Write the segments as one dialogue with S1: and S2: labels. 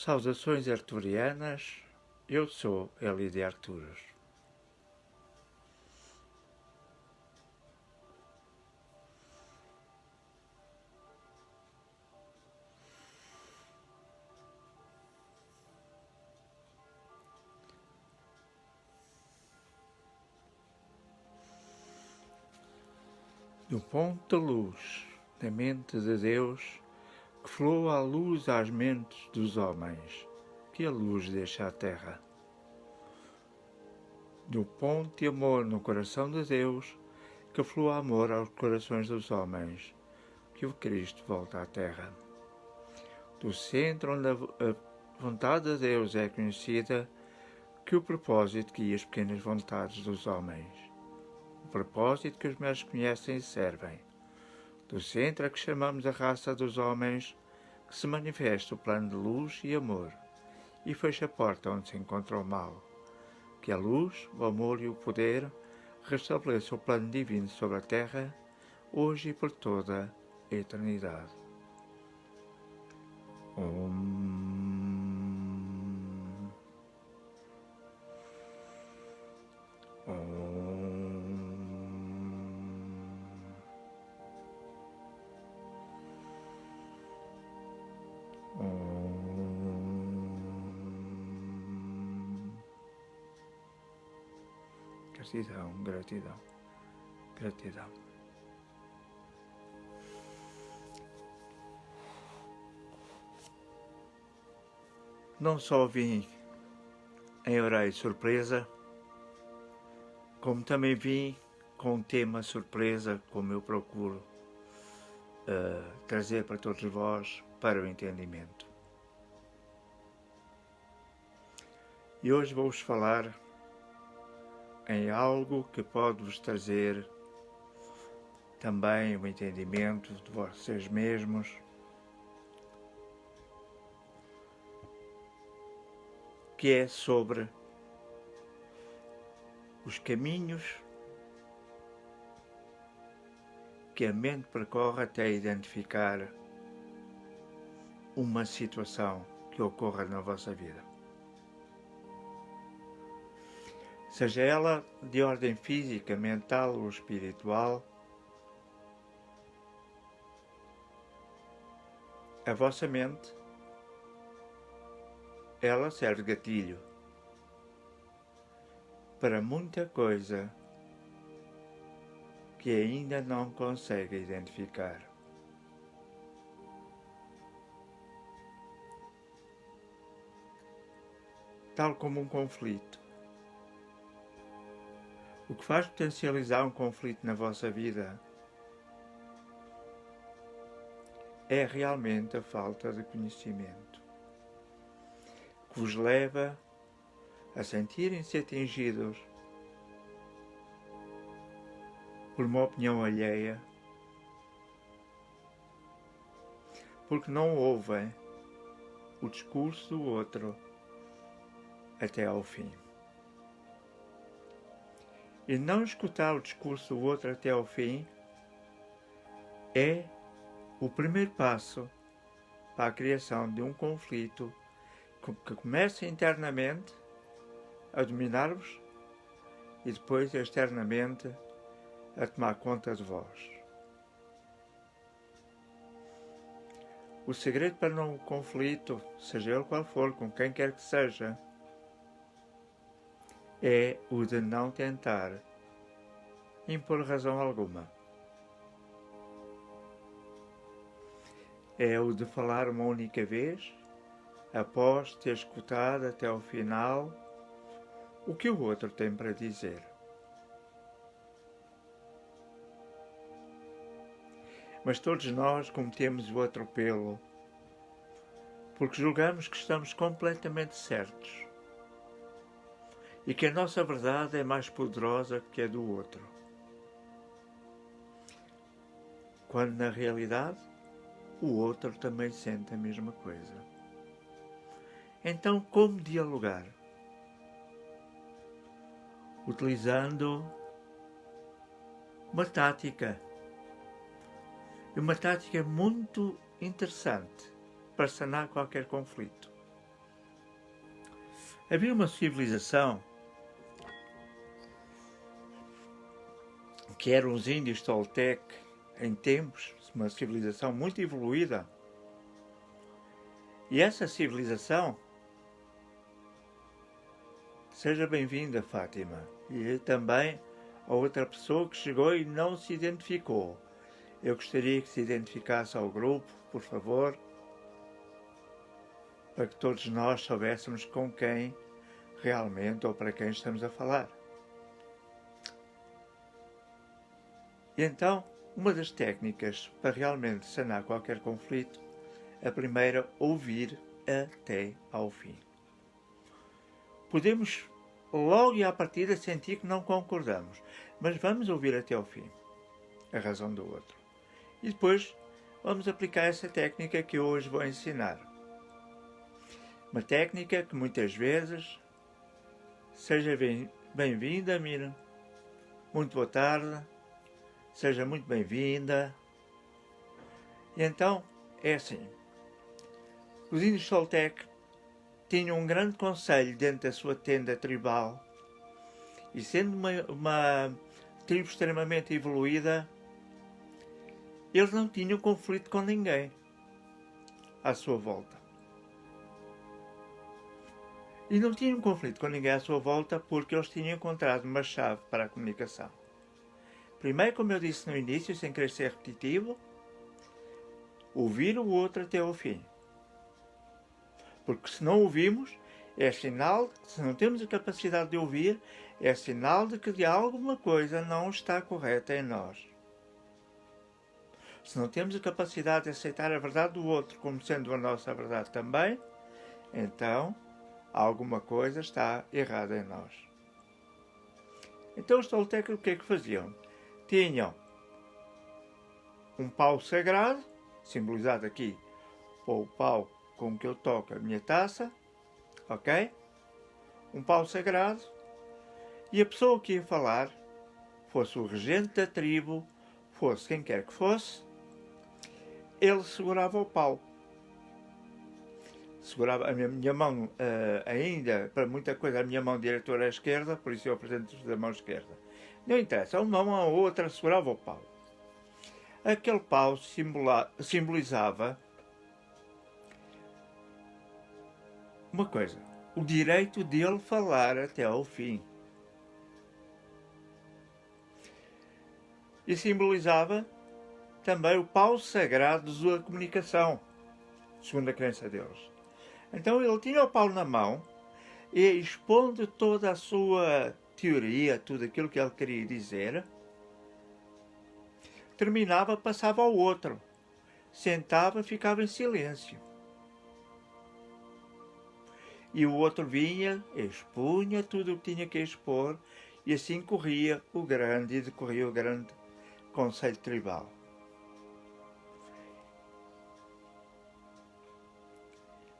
S1: Saudações arturianas, eu sou Eli de Arturos. Do ponto de luz da mente de Deus, que flua a luz às mentes dos homens, que a luz deixa a terra. Do ponto de amor no coração de Deus, que flua amor aos corações dos homens, que o Cristo volta à terra. Do centro onde a vontade de Deus é conhecida, que o propósito guia as pequenas vontades dos homens. O propósito que os meus conhecem e servem. Do centro a que chamamos a raça dos homens, que se manifesta o plano de luz e amor, e fecha a porta onde se encontra o mal. Que a luz, o amor e o poder restabeleçam o plano divino sobre a terra, hoje e por toda a eternidade. Gratidão, gratidão, gratidão. Não só vim em horário de surpresa, como também vim com um tema surpresa, como eu procuro trazer para todos vós para o entendimento. E hoje vou-vos falar em algo que pode vos trazer também o entendimento de vocês mesmos, que é sobre os caminhos que a mente percorre até identificar uma situação que ocorra na vossa vida. Seja ela de ordem física, mental ou espiritual, a vossa mente, ela serve de gatilho para muita coisa que ainda não consegue identificar. Tal como um conflito. O que faz potencializar um conflito na vossa vida é realmente a falta de conhecimento, que vos leva a sentirem-se atingidos por uma opinião alheia, porque não ouvem o discurso do outro até ao fim. E não escutar o discurso do outro até ao fim é o primeiro passo para a criação de um conflito que começa internamente a dominar-vos e depois externamente a tomar conta de vós. O segredo para um conflito, seja ele qual for, com quem quer que seja, é o de não tentar impor razão alguma. É o de falar uma única vez, após ter escutado até ao final o que o outro tem para dizer. Mas todos nós cometemos o atropelo porque julgamos que estamos completamente certos e que a nossa verdade é mais poderosa que a do outro, quando na realidade o outro também sente a mesma coisa. Então, como dialogar? Utilizando uma tática. E uma tática muito interessante para sanar qualquer conflito. Havia uma civilização que eram os índios Toltec, em tempos, uma civilização muito evoluída. E essa civilização, seja bem-vinda, Fátima, e também a outra pessoa que chegou e não se identificou. Eu gostaria que se identificasse ao grupo, por favor, para que todos nós soubéssemos com quem realmente ou para quem estamos a falar. E então, uma das técnicas para realmente sanar qualquer conflito, a primeira, ouvir até ao fim. Podemos logo e à partida sentir que não concordamos, mas vamos ouvir até ao fim a razão do outro. E depois vamos aplicar essa técnica que eu hoje vou ensinar. Uma técnica que muitas vezes, seja bem-vinda, Mira, muito boa tarde, seja muito bem-vinda. E então, é assim, os índios Toltec tinham um grande conselho dentro da sua tenda tribal e sendo uma tribo extremamente evoluída, eles não tinham conflito com ninguém à sua volta. E não tinham conflito com ninguém à sua volta porque eles tinham encontrado uma chave para a comunicação. Primeiro, como eu disse no início, sem querer ser repetitivo, ouvir o outro até ao fim. Porque se não ouvimos, é sinal, se não temos a capacidade de ouvir, é sinal de que alguma coisa não está correta em nós. Se não temos a capacidade de aceitar a verdade do outro como sendo a nossa verdade também, então alguma coisa está errada em nós. Então os Toltecas o que é que faziam? Tinham um pau sagrado, simbolizado aqui, ou o pau com que eu toco a minha taça, ok? Um pau sagrado, e a pessoa que ia falar, fosse o regente da tribo, fosse quem quer que fosse, ele segurava o pau. Segurava a minha mão, ainda, para muita coisa, a minha mão direita era à esquerda, por isso eu apresento da mão esquerda. Não interessa, uma mão ou outra segurava o pau. Aquele pau simbolizava uma coisa, o direito dele falar até ao fim. E simbolizava também o pau sagrado da comunicação, segundo a crença deles. Então ele tinha o pau na mão e, expondo toda a sua teoria, tudo aquilo que ele queria dizer, terminava, passava ao outro, sentava, ficava em silêncio. E o outro vinha, expunha tudo o que tinha que expor, e assim decorria o grande conselho tribal.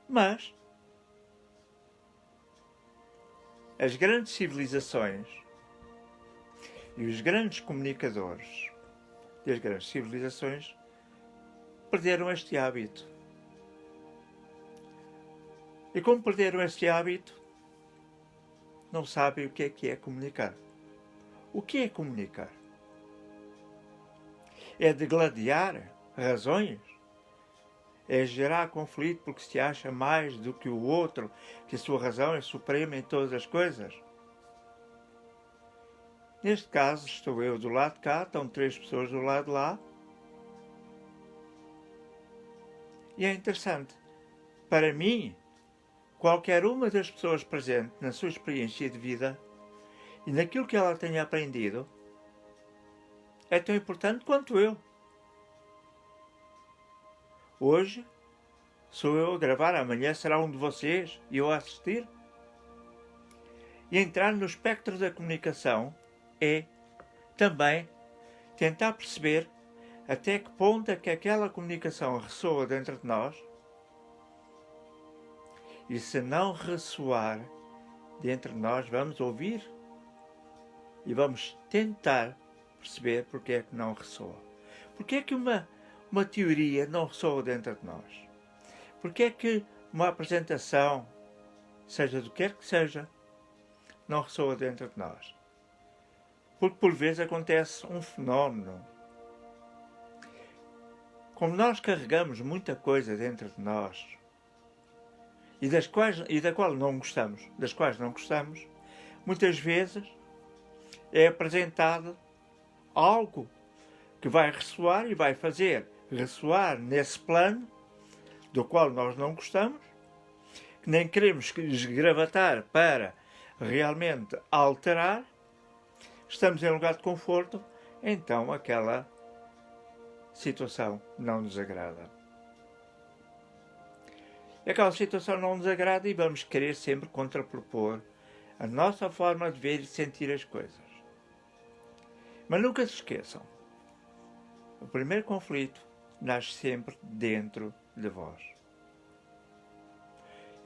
S1: Mas as grandes civilizações e os grandes comunicadores das grandes civilizações perderam este hábito. E como perderam este hábito, não sabem o que é comunicar. O que é comunicar? É degladiar razões? É gerar conflito porque se acha mais do que o outro, que a sua razão é suprema em todas as coisas? Neste caso, estou eu do lado de cá, estão 3 pessoas do lado de lá. E é interessante. Para mim, qualquer uma das pessoas presentes na sua experiência de vida e naquilo que ela tenha aprendido é tão importante quanto eu. Hoje sou eu a gravar, amanhã será um de vocês e eu a assistir. E entrar no espectro da comunicação é também tentar perceber até que ponto é que aquela comunicação ressoa dentro de nós e se não ressoar dentro de nós, vamos ouvir e vamos tentar perceber porque é que não ressoa. Porque é que uma teoria não ressoa dentro de nós? Porque é que uma apresentação seja do que quer que seja, não ressoa dentro de nós. Porque por vezes acontece um fenómeno. Como nós carregamos muita coisa dentro de nós e da qual não gostamos, muitas vezes é apresentado algo que vai ressoar e vai fazer ressoar nesse plano do qual nós não gostamos, que nem queremos esgravatar para realmente alterar, estamos em lugar de conforto, então aquela situação não nos agrada. E aquela situação não nos agrada e vamos querer sempre contrapropor a nossa forma de ver e sentir as coisas. Mas nunca se esqueçam, o primeiro conflito nasce sempre dentro de vós.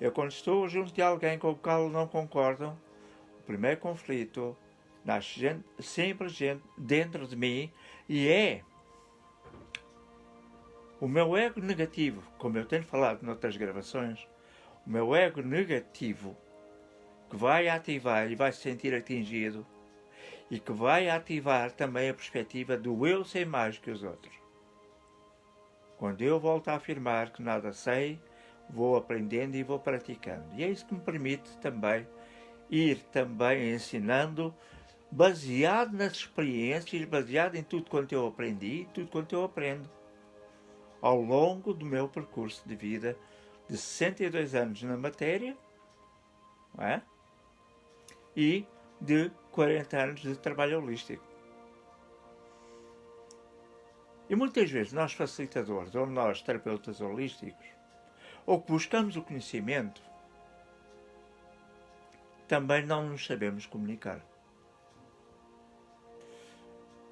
S1: Eu, quando estou junto de alguém com o qual não concordam, o primeiro conflito nasce sempre dentro de mim e é o meu ego negativo, como eu tenho falado noutras gravações, o meu ego negativo que vai ativar e vai se sentir atingido e que vai ativar também a perspectiva do eu sei mais que os outros. Quando eu volto a afirmar que nada sei, vou aprendendo e vou praticando. E é isso que me permite também ir também ensinando, baseado nas experiências, baseado em tudo quanto eu aprendi e tudo quanto eu aprendo ao longo do meu percurso de vida de 62 anos na matéria, não é? E de 40 anos de trabalho holístico. E muitas vezes nós facilitadores ou nós terapeutas holísticos, ou que buscamos o conhecimento, também não nos sabemos comunicar.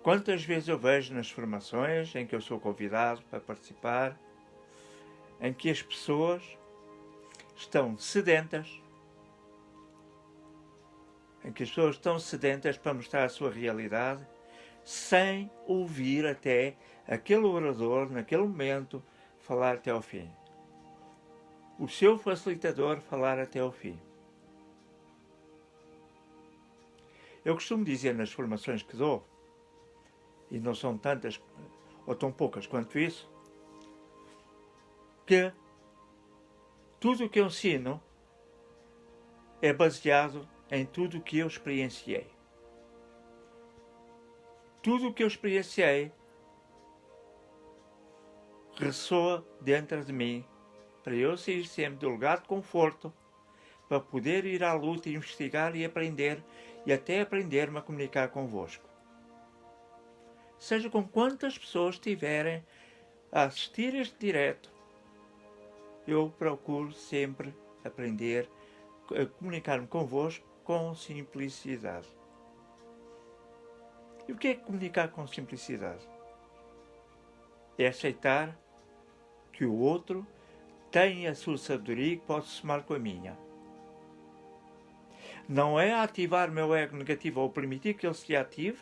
S1: Quantas vezes eu vejo nas formações em que eu sou convidado para participar, em que as pessoas estão sedentas, para mostrar a sua realidade, sem ouvir até aquele orador, naquele momento, falar até ao fim. O seu facilitador falar até ao fim. Eu costumo dizer nas formações que dou, e não são tantas ou tão poucas quanto isso, que tudo o que eu ensino é baseado em tudo o que eu experienciei. Tudo o que eu experienciei ressoa dentro de mim para eu sair sempre do lugar de conforto, para poder ir à luta, investigar e aprender, e até aprender-me a comunicar convosco. Seja com quantas pessoas estiverem a assistir este direto, eu procuro sempre aprender a comunicar-me convosco com simplicidade. E o que é comunicar com simplicidade? É aceitar que o outro tem a sua sabedoria e que pode somar com a minha. Não é ativar o meu ego negativo ou permitir que ele se ative,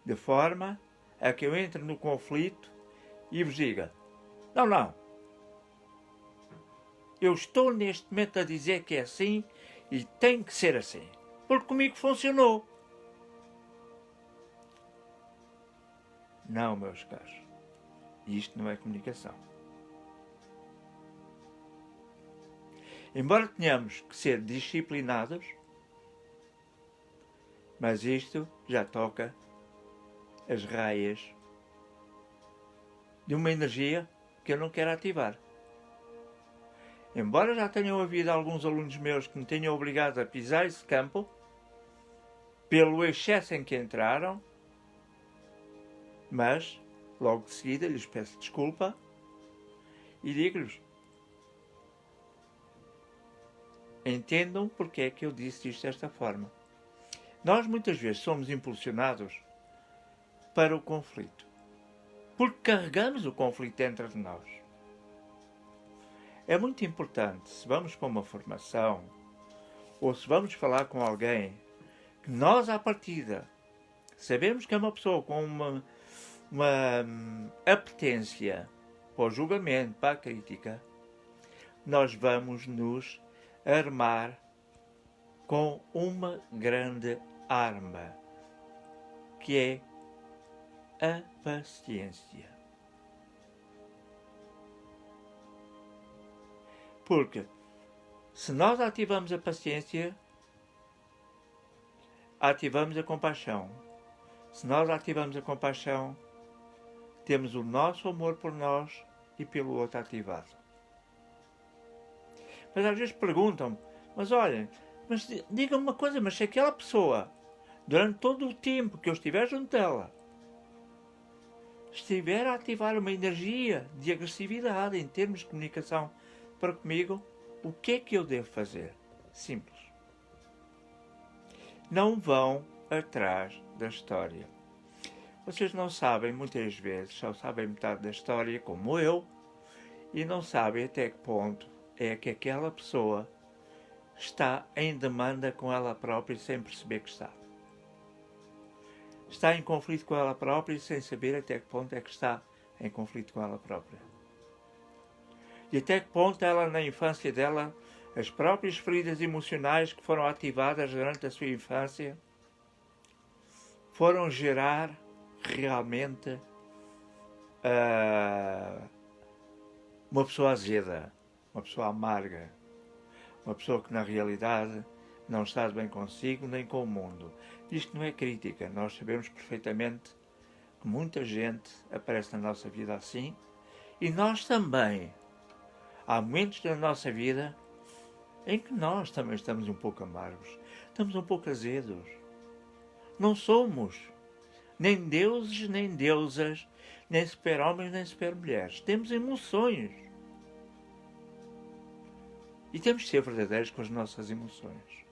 S1: de forma a que eu entre no conflito e vos diga: não, eu estou neste momento a dizer que é assim e tem que ser assim, porque comigo funcionou. Não, meus caros, isto não é comunicação. Embora tenhamos que ser disciplinados, mas isto já toca as raias de uma energia que eu não quero ativar. Embora já tenham havido alguns alunos meus que me tenham obrigado a pisar esse campo, pelo excesso em que entraram, mas logo de seguida lhes peço desculpa e digo-lhes: entendam porque é que eu disse isto desta forma. Nós muitas vezes somos impulsionados para o conflito, porque carregamos o conflito dentro de nós. É muito importante, se vamos para uma formação ou se vamos falar com alguém, que nós à partida sabemos que é uma pessoa com uma apetência para o julgamento, para a crítica, nós vamos nos armar com uma grande arma, que é a paciência. Porque se nós ativamos a paciência, ativamos a compaixão. Se nós ativamos a compaixão, temos o nosso amor por nós e pelo outro ativado. Mas às vezes perguntam-me, mas olhem, mas diga-me uma coisa, mas se aquela pessoa, durante todo o tempo que eu estiver junto dela, estiver a ativar uma energia de agressividade em termos de comunicação para comigo, o que é que eu devo fazer? Simples. Não vão atrás da história. Vocês não sabem, muitas vezes, só sabem metade da história, como eu, e não sabem até que ponto é que aquela pessoa está em demanda com ela própria sem perceber que está. Está em conflito com ela própria sem saber até que ponto é que está em conflito com ela própria. E até que ponto ela, na infância dela, as próprias feridas emocionais que foram ativadas durante a sua infância, foram gerar realmente uma pessoa azeda, uma pessoa amarga, uma pessoa que na realidade não está bem consigo nem com o mundo. Isto não é crítica, nós sabemos perfeitamente que muita gente aparece na nossa vida assim, e nós também. Há momentos da nossa vida em que nós também estamos um pouco amargos, estamos um pouco azedos. Não somos nem deuses, nem deusas, nem super-homens, nem super-mulheres. Temos emoções. E temos que ser verdadeiros com as nossas emoções.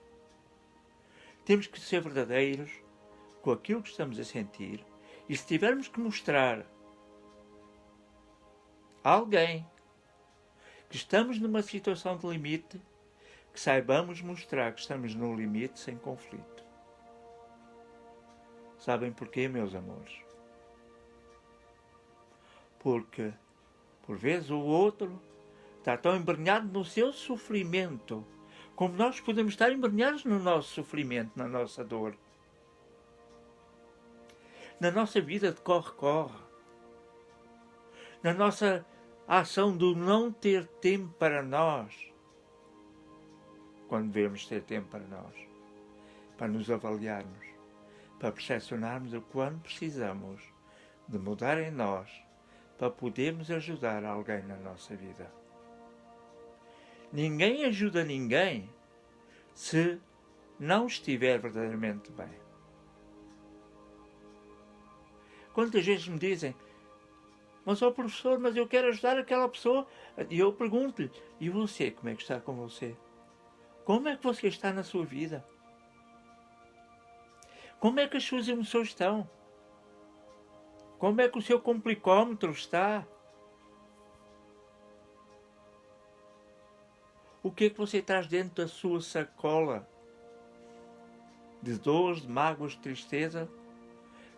S1: Temos que ser verdadeiros com aquilo que estamos a sentir. E se tivermos que mostrar a alguém que estamos numa situação de limite, que saibamos mostrar que estamos no limite sem conflito. Sabem porquê, meus amores? Porque, por vezes, o outro está tão embrenhado no seu sofrimento, como nós podemos estar embrenhados no nosso sofrimento, na nossa dor. Na nossa vida de corre-corre. Na nossa ação do não ter tempo para nós. Quando devemos ter tempo para nós. Para nos avaliarmos. Para percepcionarmos o quanto precisamos de mudar em nós. Para podermos ajudar alguém na nossa vida. Ninguém ajuda ninguém se não estiver verdadeiramente bem. Quantas vezes me dizem, mas ó professor, mas eu quero ajudar aquela pessoa. E eu pergunto-lhe, e você, como é que está com você? Como é que você está na sua vida? Como é que as suas emoções estão? Como é que o seu complicómetro está? O que é que você traz dentro da sua sacola de dores, de mágoas, de tristeza,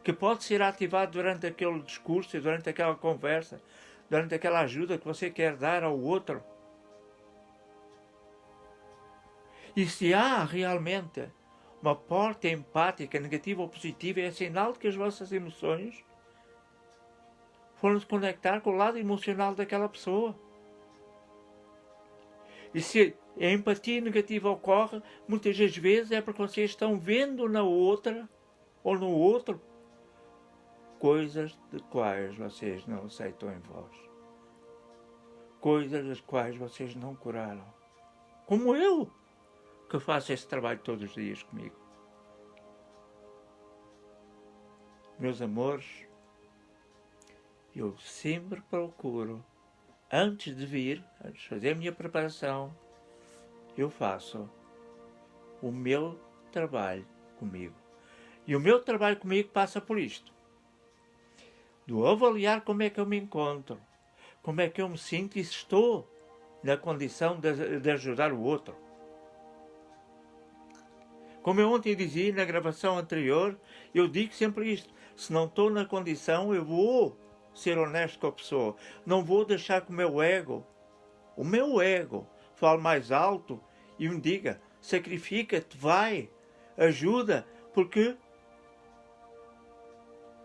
S1: que pode ser ativado durante aquele discurso, durante aquela conversa, durante aquela ajuda que você quer dar ao outro? E se há realmente uma porta empática, negativa ou positiva, é sinal de que as vossas emoções foram se conectar com o lado emocional daquela pessoa. E se a empatia negativa ocorre, muitas das vezes é porque vocês estão vendo na outra ou no outro coisas de quais vocês não aceitam em vós. Coisas das quais vocês não curaram. Como eu, que faço esse trabalho todos os dias comigo. Meus amores, eu sempre procuro, antes de vir, antes de fazer a minha preparação, eu faço o meu trabalho comigo. E o meu trabalho comigo passa por isto. De avaliar como é que eu me encontro, como é que eu me sinto e se estou na condição de ajudar o outro. Como eu ontem dizia na gravação anterior, eu digo sempre isto. Se não estou na condição, eu vou ser honesto com a pessoa. Não vou deixar que o meu ego fale mais alto e me diga, sacrifica-te, vai, ajuda, porque...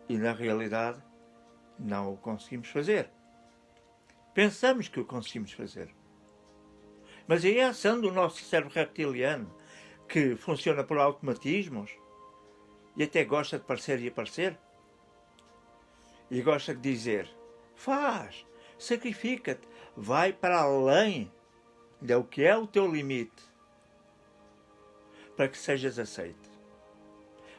S1: E na realidade não o conseguimos fazer. Pensamos que o conseguimos fazer. Mas é a ação do nosso cérebro reptiliano, que funciona por automatismos, e até gosta de parecer e aparecer, e gosta de dizer, faz, sacrifica-te, vai para além do que é o teu limite, para que sejas aceito.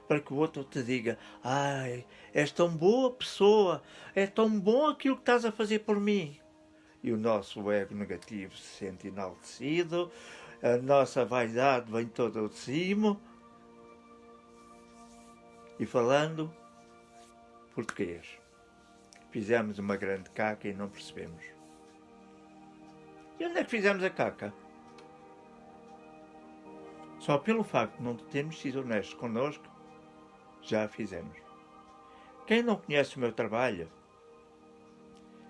S1: Para que o outro te diga, ai, és tão boa pessoa, é tão bom aquilo que estás a fazer por mim. E o nosso ego negativo se sente enaltecido, a nossa vaidade vem toda ao de cima. E falando português, fizemos uma grande caca e não percebemos. E onde é que fizemos a caca? Só pelo facto de não termos sido honestos connosco, já a fizemos. Quem não conhece o meu trabalho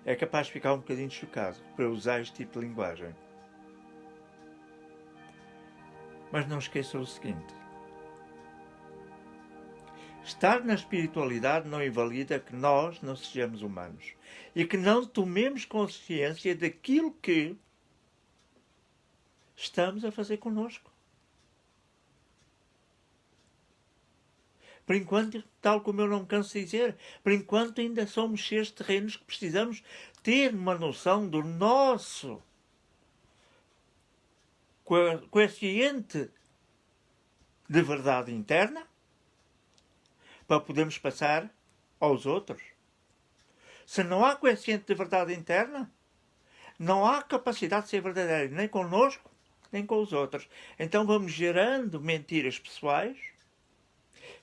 S1: é capaz de ficar um bocadinho chocado por eu usar este tipo de linguagem. Mas não esqueçam o seguinte. Estar na espiritualidade não invalida que nós não sejamos humanos e que não tomemos consciência daquilo que estamos a fazer connosco. Por enquanto, tal como eu não me canso de dizer, por enquanto ainda somos seres terrenos que precisamos ter uma noção do nosso coeficiente de verdade interna para podermos passar aos outros. Se não há coeficiente de verdade interna, não há capacidade de ser verdadeiro nem connosco, nem com os outros. Então vamos gerando mentiras pessoais,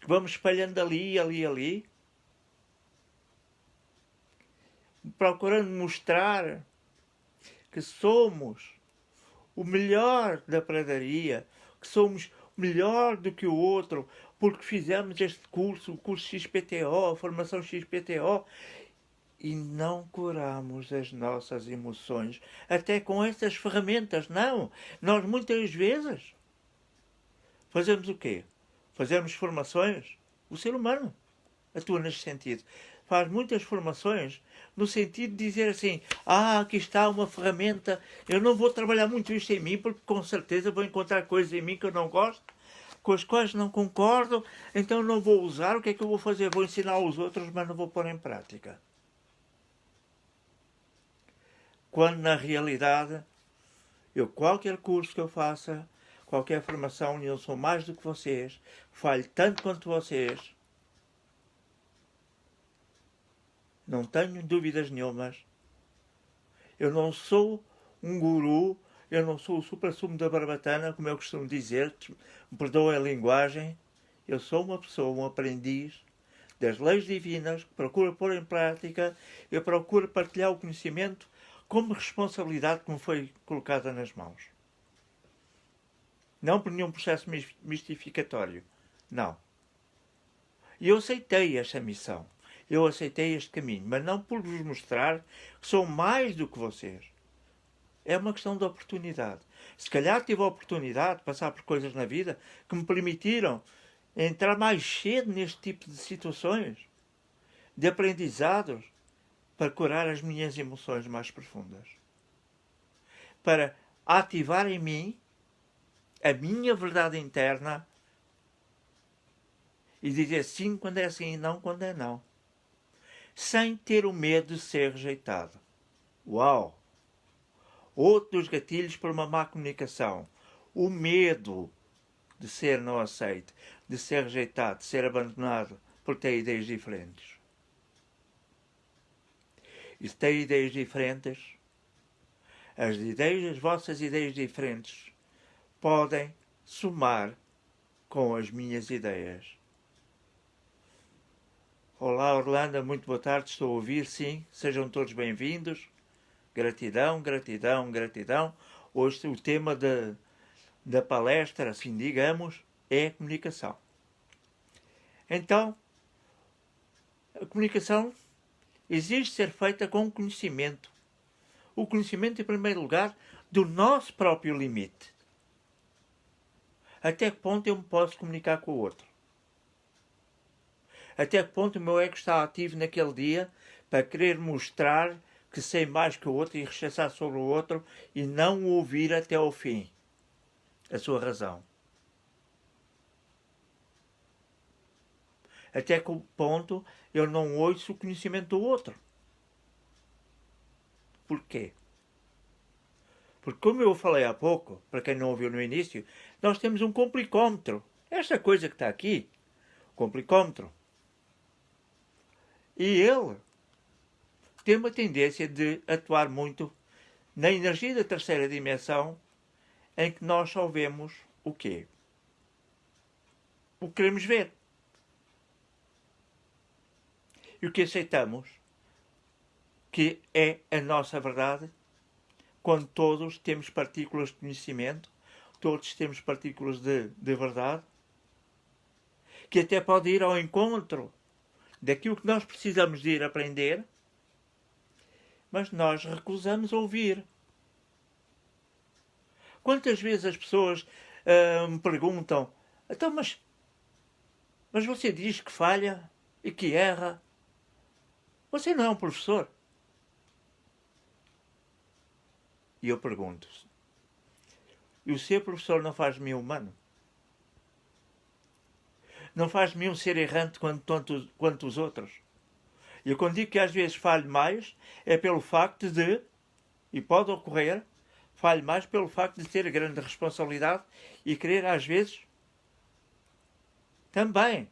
S1: que vamos espalhando ali, procurando mostrar que somos o melhor da pradaria, que somos melhor do que o outro, porque fizemos este curso, o curso XPTO, a formação XPTO, e não curamos as nossas emoções, até com essas ferramentas, não. Nós muitas vezes fazemos o quê? Fazemos formações. O ser humano atua neste sentido. Faz muitas formações no sentido de dizer assim, aqui está uma ferramenta, eu não vou trabalhar muito isto em mim, porque com certeza vou encontrar coisas em mim que eu não gosto, com as quais não concordo, então não vou usar. O que é que eu vou fazer? Vou ensinar aos outros, mas não vou pôr em prática. Quando na realidade, qualquer curso que eu faça, qualquer formação, eu sou mais do que vocês, falho tanto quanto vocês, não tenho dúvidas nenhumas. Eu não sou um guru, eu não sou o supra-sumo da barbatana, como eu costumo dizer, me perdoem a linguagem. Eu sou uma pessoa, um aprendiz das leis divinas, que procura pôr em prática, eu procuro partilhar o conhecimento como responsabilidade que me foi colocada nas mãos. Não por nenhum processo mistificatório. Não. E eu aceitei esta missão. Eu aceitei este caminho. Mas não por vos mostrar que sou mais do que vocês. É uma questão de oportunidade. Se calhar tive a oportunidade de passar por coisas na vida que me permitiram entrar mais cedo neste tipo de situações, de aprendizados, para curar as minhas emoções mais profundas. Para ativar em mim a minha verdade interna e dizer sim quando é sim e não quando é não. Sem ter o medo de ser rejeitado. Uau! Outro dos gatilhos para uma má comunicação. O medo de ser não aceito, de ser rejeitado, de ser abandonado por ter ideias diferentes. E se tem ideias diferentes, as vossas ideias diferentes podem somar com as minhas ideias. Olá, Orlando, muito boa tarde, estou a ouvir, sim, sejam todos bem-vindos. Gratidão, gratidão, gratidão. Hoje o tema da palestra, assim digamos, é a comunicação. Então, a comunicação exige ser feita com conhecimento. O conhecimento, em primeiro lugar, do nosso próprio limite. Até que ponto eu me posso comunicar com o outro? Até que ponto o meu ego está ativo naquele dia para querer mostrar que sei mais que o outro e rechaçar sobre o outro e não ouvir até ao fim a sua razão? Até que ponto eu não ouço o conhecimento do outro? Porquê? Porque, como eu falei há pouco, para quem não ouviu no início, nós temos um complicómetro. Esta coisa que está aqui, complicómetro. E ele tem uma tendência de atuar muito na energia da terceira dimensão, em que nós só vemos o quê? O que queremos ver. E o que aceitamos que é a nossa verdade, quando todos temos partículas de conhecimento, todos temos partículas de verdade, que até pode ir ao encontro daquilo que nós precisamos de ir aprender, mas nós recusamos ouvir. Quantas vezes as pessoas me perguntam, então, mas você diz que falha e que erra? Você não é um professor? E eu pergunto, e o ser professor não faz de mim humano? Não faz de mim um ser errante quanto os outros? E eu, quando digo que às vezes falho mais, é pelo facto de, e pode ocorrer, falho mais pelo facto de ter grande responsabilidade e querer às vezes também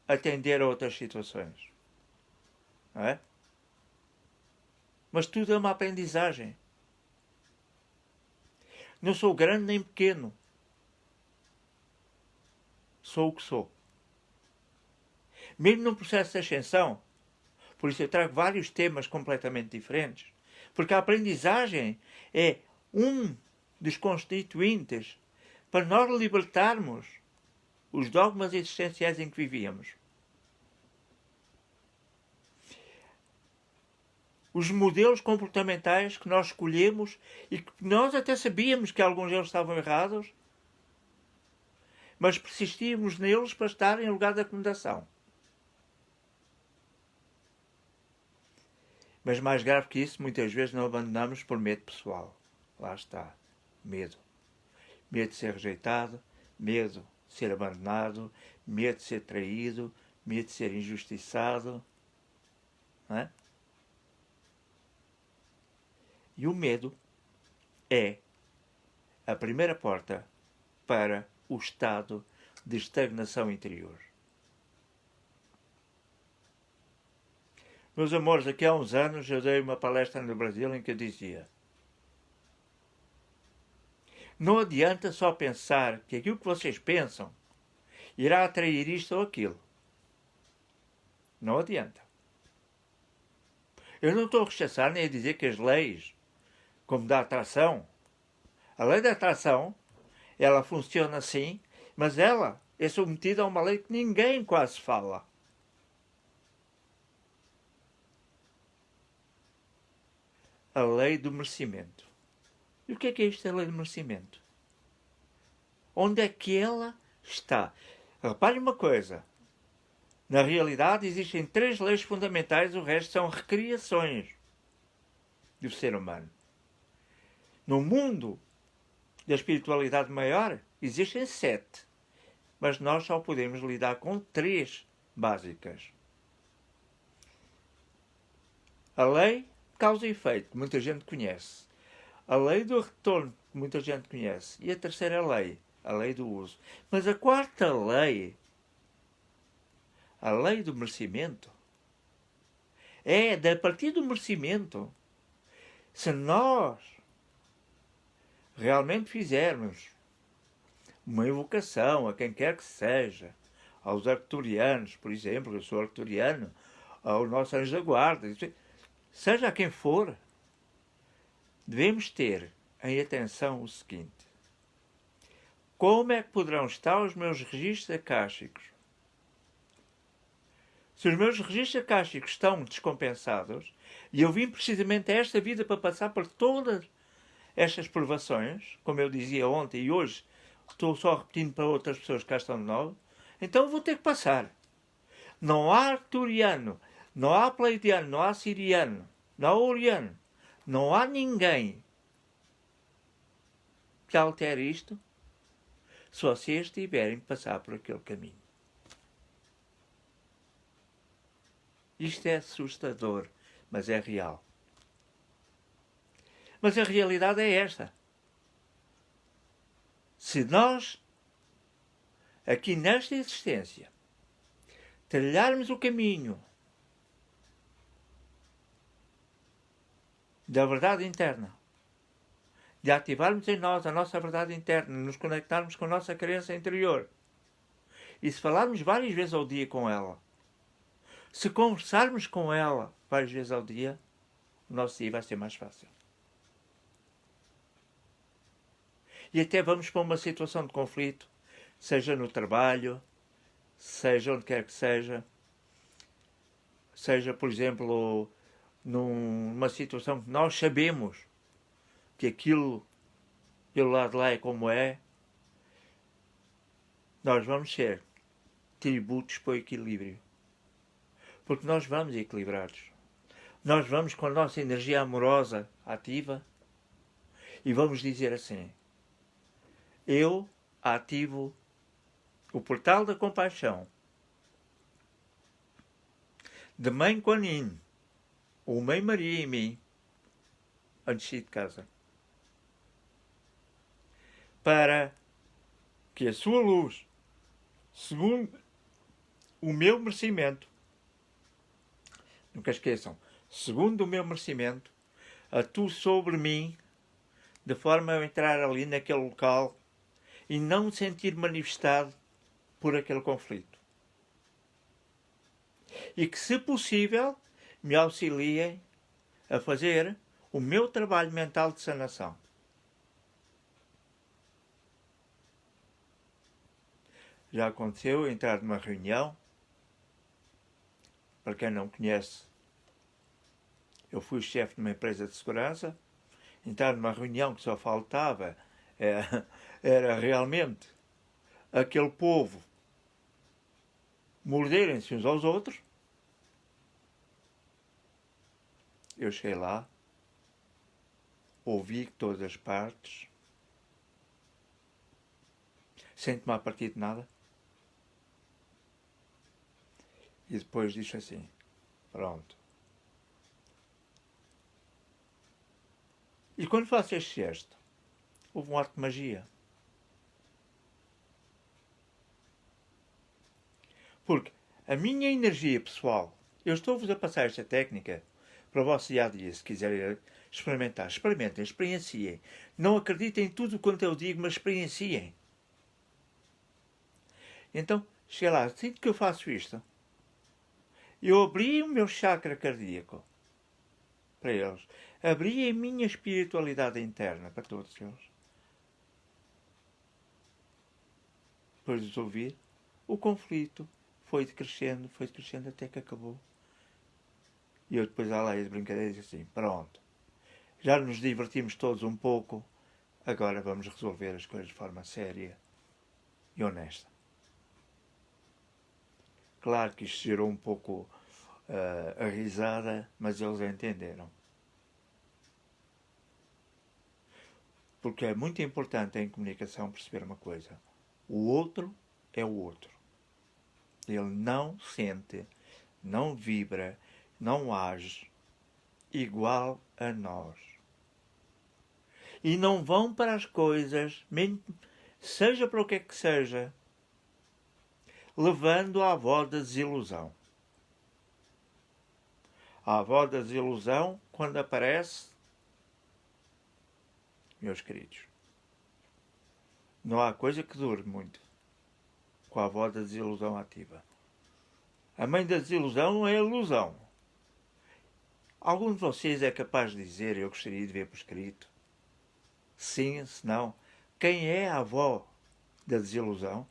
S1: atender a outras situações. Não é? Mas tudo é uma aprendizagem. Não sou grande nem pequeno. Sou o que sou. Mesmo num processo de ascensão, por isso eu trago vários temas completamente diferentes, porque a aprendizagem é um dos constituintes para nós libertarmos os dogmas existenciais em que vivíamos. Os modelos comportamentais que nós escolhemos e que nós até sabíamos que alguns deles estavam errados, mas persistíamos neles para estar em lugar de acomodação. Mas mais grave que isso, muitas vezes não abandonamos por medo pessoal. Lá está. Medo. Medo de ser rejeitado, medo de ser abandonado, medo de ser traído, medo de ser injustiçado. Não é? E o medo é a primeira porta para o estado de estagnação interior. Meus amores, aqui há uns anos eu dei uma palestra no Brasil em que eu dizia: não adianta só pensar que aquilo que vocês pensam irá atrair isto ou aquilo. Não adianta. Eu não estou a rechaçar nem a dizer que as leis, como da atração, a lei da atração, ela funciona assim, mas ela é submetida a uma lei que ninguém quase fala. A lei do merecimento. E o que é isto, a lei do merecimento? Onde é que ela está? Repare uma coisa. Na realidade existem 3 leis fundamentais, o resto são recriações do ser humano. No mundo da espiritualidade maior existem 7, mas nós só podemos lidar com 3 básicas. A lei causa e efeito, muita gente conhece. A lei do retorno, muita gente conhece. E a terceira lei, a lei do uso. Mas a quarta lei, a lei do merecimento, é a partir do merecimento. Se nós realmente fizermos uma evocação a quem quer que seja, aos arcturianos, por exemplo, eu sou arcturiano, ao nosso anjo da guarda, seja a quem for, devemos ter em atenção o seguinte: como é que poderão estar os meus registros akáshicos? Se os meus registros akáshicos estão descompensados, e eu vim precisamente a esta vida para passar por todas estas provações, como eu dizia ontem e hoje, estou só repetindo para outras pessoas que cá estão de novo, então vou ter que passar. Não há arcturiano, não há pleiadiano, não há siriano, não há oriano, não há ninguém que altere isto se vocês tiverem que passar por aquele caminho. Isto é assustador, mas é real. Mas a realidade é esta. Se nós, aqui nesta existência, trilharmos o caminho da verdade interna, de ativarmos em nós a nossa verdade interna, nos conectarmos com a nossa crença interior, e se falarmos várias vezes ao dia com ela, se conversarmos com ela várias vezes ao dia, o nosso dia vai ser mais fácil. E até vamos para uma situação de conflito, seja no trabalho, seja onde quer que seja, por exemplo, numa situação que nós sabemos que aquilo pelo lado de lá é como é, nós vamos ser tributos para o equilíbrio. Porque nós vamos equilibrados. Nós vamos com a nossa energia amorosa ativa e vamos dizer assim: eu ativo o portal da compaixão de Mãe Kuan Yin, ou Mãe Maria em mim, antes de sair de casa, para que a sua luz, segundo o meu merecimento, nunca esqueçam, segundo o meu merecimento, atue sobre mim, de forma a eu entrar ali naquele local e não me sentir manifestado por aquele conflito. E que, se possível, me auxiliem a fazer o meu trabalho mental de sanação. Já aconteceu entrar numa reunião, para quem não conhece, eu fui chefe de uma empresa de segurança, entrar numa reunião que só faltava era realmente aquele povo morderem-se uns aos outros. Eu cheguei lá, ouvi todas as partes, sem tomar partido de nada, e depois disse assim: pronto. E quando faço este gesto, houve um ato de magia. Porque a minha energia pessoal, eu estou-vos a passar esta técnica para o vosso dia-a-dia, se quiserem experimentar. Experimentem, experienciem. Não acreditem em tudo quanto eu digo, mas experienciem. Então, cheguei lá, sinto que eu faço isto. Eu abri o meu chakra cardíaco para eles. Abri a minha espiritualidade interna para todos eles. Depois de os ouvir, o conflito foi decrescendo até que acabou. E eu depois, à lei de brincadeira, disse assim: pronto, já nos divertimos todos um pouco, agora vamos resolver as coisas de forma séria e honesta. Claro que isto gerou um pouco a risada, mas eles entenderam. Porque é muito importante em comunicação perceber uma coisa: o outro é o outro. Ele não sente, não vibra, não age igual a nós. E não vão para as coisas, seja para o que é que seja, levando à avó da desilusão. A avó da desilusão, quando aparece, meus queridos, não há coisa que dure muito com a avó da desilusão ativa. A mãe da desilusão é a ilusão. Algum de vocês é capaz de dizer, eu gostaria de ver por escrito, sim, se não, quem é a avó da desilusão?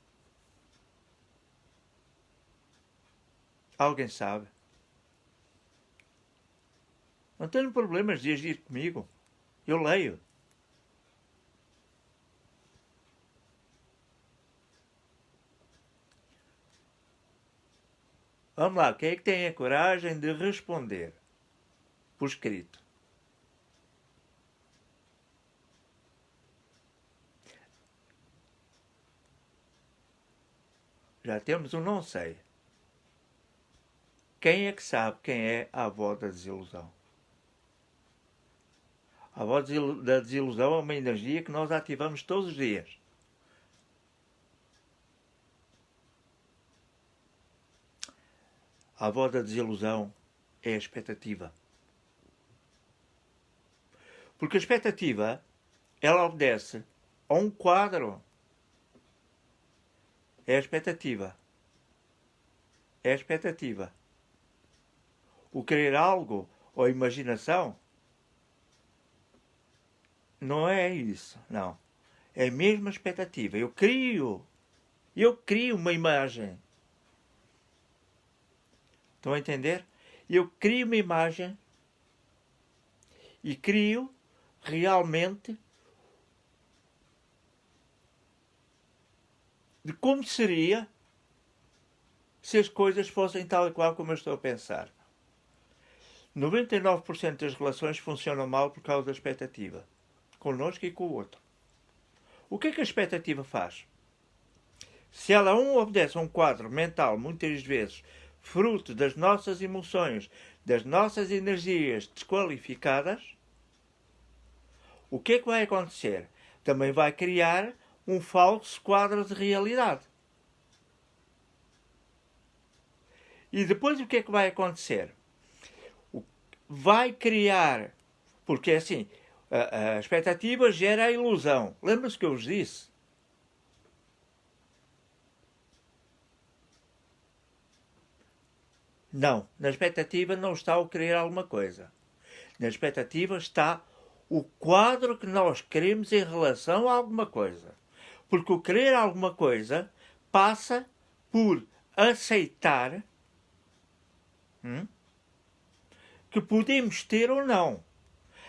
S1: Alguém sabe? Não tenho problemas de agir comigo. Eu leio. Vamos lá, quem é que tem a coragem de responder por escrito? Já temos um não sei. Quem é que sabe quem é a avó da desilusão? A avó da desilusão é uma energia que nós ativamos todos os dias. A avó da desilusão é a expectativa. Porque a expectativa, ela obedece a um quadro. É a expectativa. É a expectativa. O querer algo ou a imaginação não é isso, não. É a mesma expectativa. Eu crio uma imagem. Estão a entender? Eu crio uma imagem e crio realmente de como seria se as coisas fossem tal e qual como eu estou a pensar. 99% das relações funcionam mal por causa da expectativa. Connosco e com o outro. O que é que a expectativa faz? Se ela obedece a um quadro mental, muitas vezes, fruto das nossas emoções, das nossas energias desqualificadas, o que é que vai acontecer? Também vai criar um falso quadro de realidade. E depois o que é que vai acontecer? Vai criar, porque assim, a expectativa gera a ilusão. Lembra-se que eu vos disse? Não, na expectativa não está o querer alguma coisa. Na expectativa está o quadro que nós queremos em relação a alguma coisa. Porque o querer alguma coisa passa por aceitar que podemos ter ou não.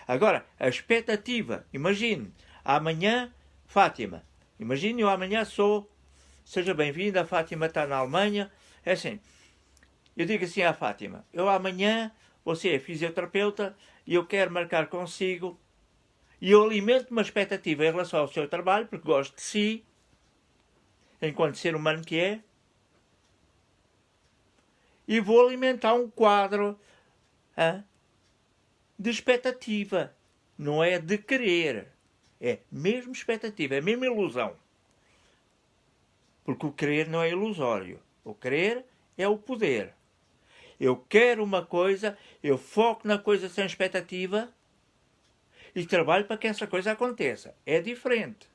S1: Agora, a expectativa, imagine, amanhã, Fátima, imagine eu amanhã seja bem-vinda, a Fátima está na Alemanha, é assim, eu digo assim à Fátima, eu amanhã, você é fisioterapeuta e eu quero marcar consigo e eu alimento uma expectativa em relação ao seu trabalho, porque gosto de si, enquanto ser humano que é, e vou alimentar um quadro de expectativa. Não é de querer. É mesmo expectativa, é mesmo ilusão. Porque o querer não é ilusório. O querer é o poder. Eu quero uma coisa, eu foco na coisa sem expectativa e trabalho para que essa coisa aconteça. É diferente.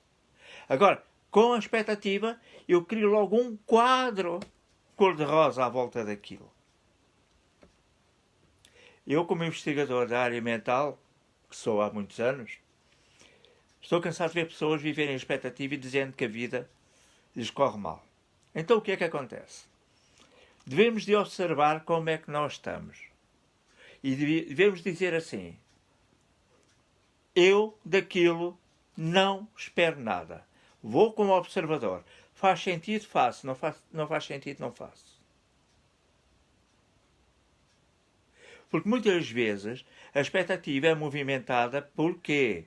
S1: Agora, com a expectativa, eu crio logo um quadro cor-de-rosa à volta daquilo. Eu, como investigador da área mental, que sou há muitos anos, estou cansado de ver pessoas viverem a expectativa e dizendo que a vida lhes corre mal. Então o que é que acontece? Devemos de observar como é que nós estamos. E devemos dizer assim, eu daquilo não espero nada. Vou como observador. Faz sentido? Faço. Não faz sentido? Não faço. Porque muitas vezes a expectativa é movimentada por quê?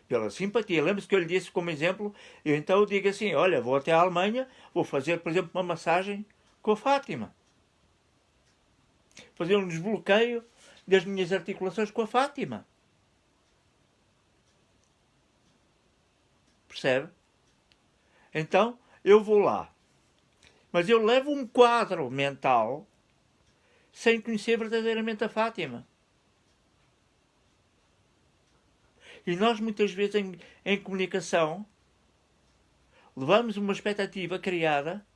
S1: Pela simpatia. Lembra-se que eu lhe disse como exemplo? Então eu digo assim, olha, vou até a Alemanha, vou fazer, por exemplo, uma massagem com a Fátima. Fazer um desbloqueio das minhas articulações com a Fátima. Percebe? Então, eu vou lá. Mas eu levo um quadro mental sem conhecer verdadeiramente a Fátima. E nós, muitas vezes, em comunicação, levamos uma expectativa criada.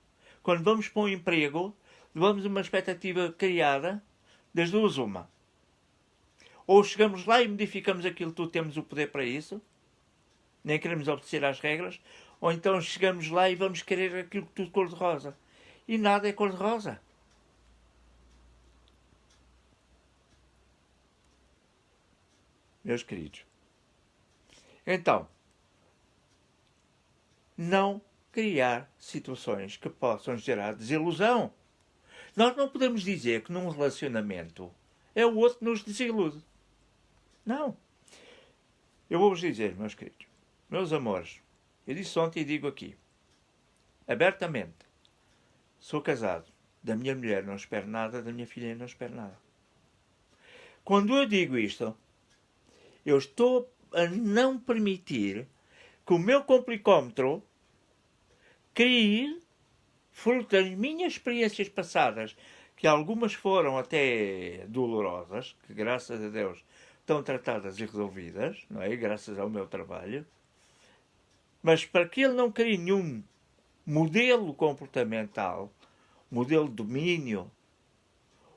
S1: Quando vamos para um emprego, levamos uma expectativa criada das duas uma. Ou chegamos lá e modificamos aquilo, tudo temos o poder para isso, nem queremos obedecer às regras, ou então chegamos lá e vamos querer aquilo tudo cor-de-rosa. E nada é cor-de-rosa. Meus queridos. Então, não criar situações que possam gerar desilusão. Nós não podemos dizer que num relacionamento é o outro que nos desilude. Não. Eu vou-vos dizer, meus queridos, meus amores, eu disse ontem e digo aqui, abertamente, sou casado, da minha mulher não espero nada, da minha filha não espero nada. Quando eu digo isto, eu estou a não permitir que o meu complicómetro crie, fruto das minhas experiências passadas, que algumas foram até dolorosas, que graças a Deus estão tratadas e resolvidas, não é? Graças ao meu trabalho, mas para que ele não crie nenhum modelo comportamental, modelo de domínio,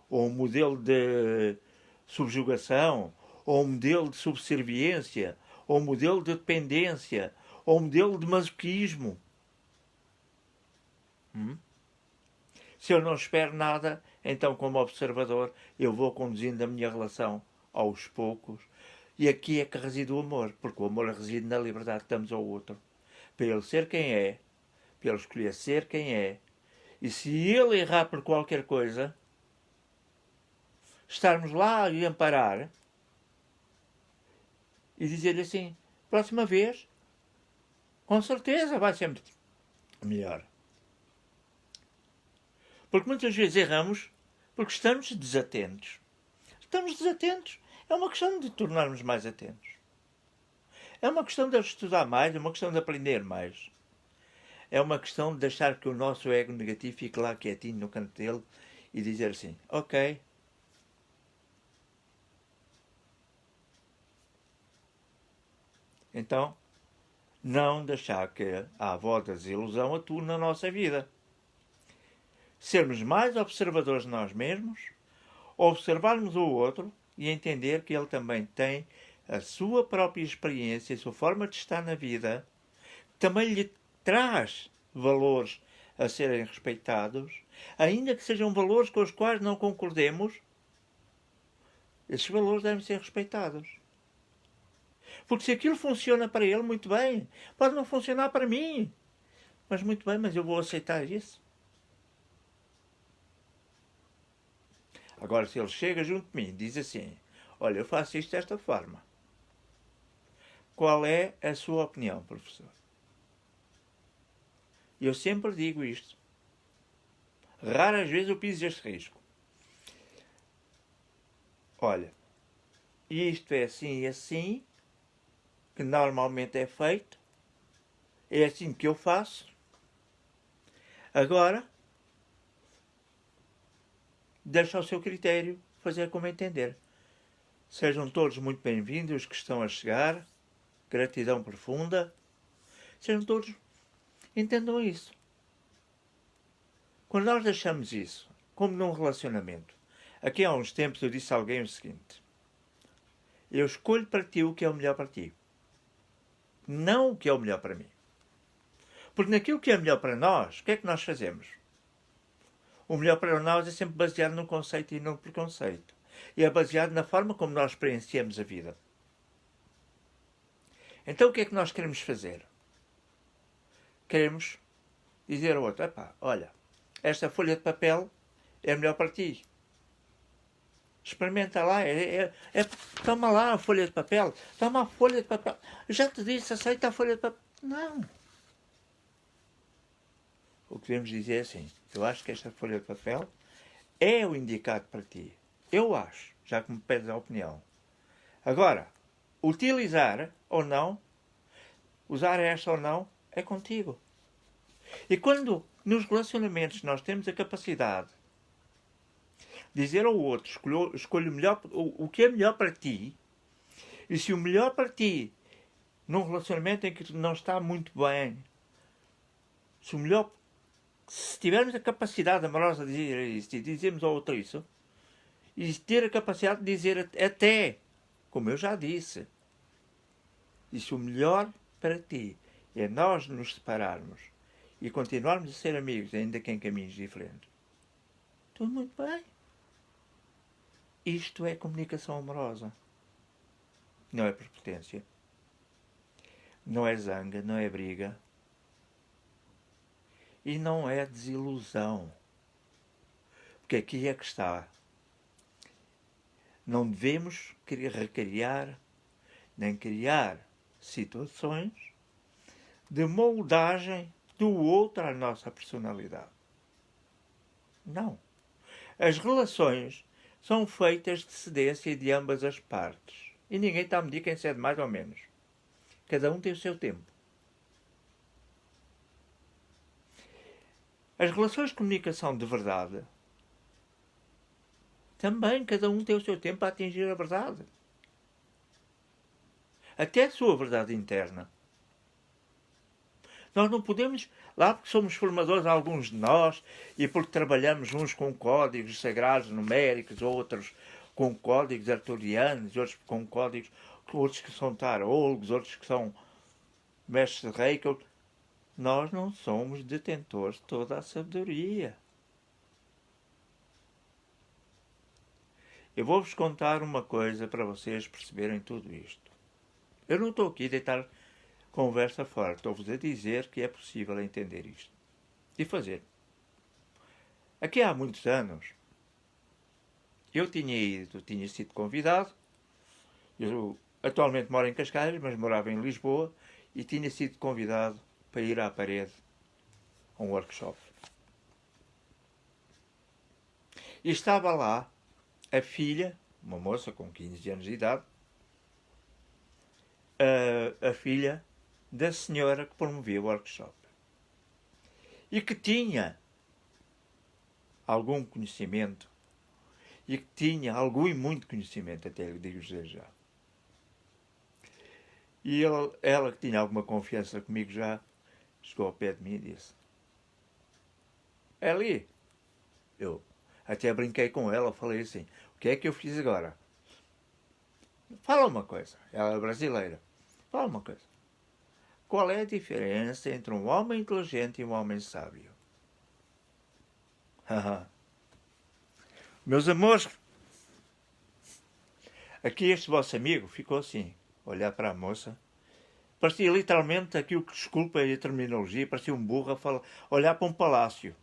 S1: ou um modelo de subjugação, ou um modelo de subserviência, ou um modelo de dependência, ou um modelo de masoquismo. Se eu não espero nada, então, como observador, eu vou conduzindo a minha relação aos poucos. E aqui é que reside o amor, porque o amor reside na liberdade que damos ao outro. Para ele ser quem é, para ele escolher ser quem é. E se ele errar por qualquer coisa, estarmos lá e amparar e dizer-lhe assim, próxima vez, com certeza vai ser melhor. Porque muitas vezes erramos porque estamos desatentos. Estamos desatentos. É uma questão de tornarmos mais atentos. É uma questão de estudar mais, é uma questão de aprender mais. É uma questão de deixar que o nosso ego negativo fique lá quietinho no canto dele e dizer assim, ok. Então, não deixar que a avó da desilusão atue na nossa vida. Sermos mais observadores de nós mesmos, observarmos o outro e entender que ele também tem a sua própria experiência, a sua forma de estar na vida, também lhe traz valores a serem respeitados, ainda que sejam valores com os quais não concordemos, esses valores devem ser respeitados. Porque se aquilo funciona para ele, muito bem. Pode não funcionar para mim. Mas muito bem, mas eu vou aceitar isso. Agora, se ele chega junto de mim e diz assim, olha, eu faço isto desta forma. Qual é a sua opinião, professor? Eu sempre digo isto. Raras vezes eu piso este risco. Olha, isto é assim e assim, que normalmente é feito. É assim que eu faço. Agora, deixa ao seu critério fazer como entender. Sejam todos muito bem-vindos os que estão a chegar. Gratidão profunda. Sejam todos... Entendam isso. Quando nós deixamos isso, como num relacionamento, aqui há uns tempos eu disse a alguém o seguinte, eu escolho para ti o que é o melhor para ti, não o que é o melhor para mim. Porque naquilo que é melhor para nós, o que é que nós fazemos? O melhor para nós é sempre baseado no conceito e no preconceito. E é baseado na forma como nós experienciamos a vida. Então o que é que nós queremos fazer? Queremos dizer ao outro, epá, olha, esta folha de papel é melhor para ti. Experimenta lá, toma lá a folha de papel, toma a folha de papel. Já te disse, aceita a folha de papel. Não. O que devemos dizer é assim, eu acho que esta folha de papel é o indicado para ti. Eu acho, já que me pedes a opinião. Agora, utilizar ou não, usar esta ou não, é contigo. E quando nos relacionamentos nós temos a capacidade de dizer ao outro, escolhe o que é melhor para ti, e se o melhor para ti, num relacionamento em que não está muito bem, se tivermos a capacidade amorosa de dizer isso, e dizermos ao outro isso, e ter a capacidade de dizer até, como eu já disse, e se o melhor para ti é nós nos separarmos e continuarmos a ser amigos, ainda que em caminhos diferentes, tudo muito bem. Isto é comunicação amorosa. Não é prepotência. Não é zanga, não é briga. E não é desilusão. Porque aqui é que está. Não devemos recriar nem criar situações de moldagem do outro à nossa personalidade. Não. As relações são feitas de cedência de ambas as partes. E ninguém está a medir quem cede mais ou menos. Cada um tem o seu tempo. As relações de comunicação de verdade, também cada um tem o seu tempo para atingir a verdade. Até a sua verdade interna. Nós não podemos, lá porque somos formadores, alguns de nós, e porque trabalhamos uns com códigos sagrados numéricos, outros com códigos arturianos, outros com códigos, outros que são tarólogos, outros que são mestres de Reiki. Nós não somos detentores de toda a sabedoria. Eu vou-vos contar uma coisa para vocês perceberem tudo isto. Eu não estou aqui a deitar conversa fora. Estou-vos a dizer que é possível entender isto. E fazer. Aqui há muitos anos, eu tinha sido convidado. Eu atualmente moro em Cascais, mas morava em Lisboa. E tinha sido convidado para ir à parede a um workshop. E estava lá a filha, uma moça com 15 anos de idade, a filha da senhora que promovia o workshop. E que tinha algum conhecimento, e que tinha algum e muito conhecimento, até lhe digo já. E ela que tinha alguma confiança comigo já, chegou ao pé de mim e disse: Eli, eu até brinquei com ela, falei assim: o que é que eu fiz agora? Fala uma coisa, ela é brasileira, fala uma coisa. Qual é a diferença entre um homem inteligente e um homem sábio? Meus amores, aqui este vosso amigo ficou assim, olhar para a moça. Parecia literalmente aquilo que, desculpa a terminologia, parecia um burro a falar, olhar para um palácio.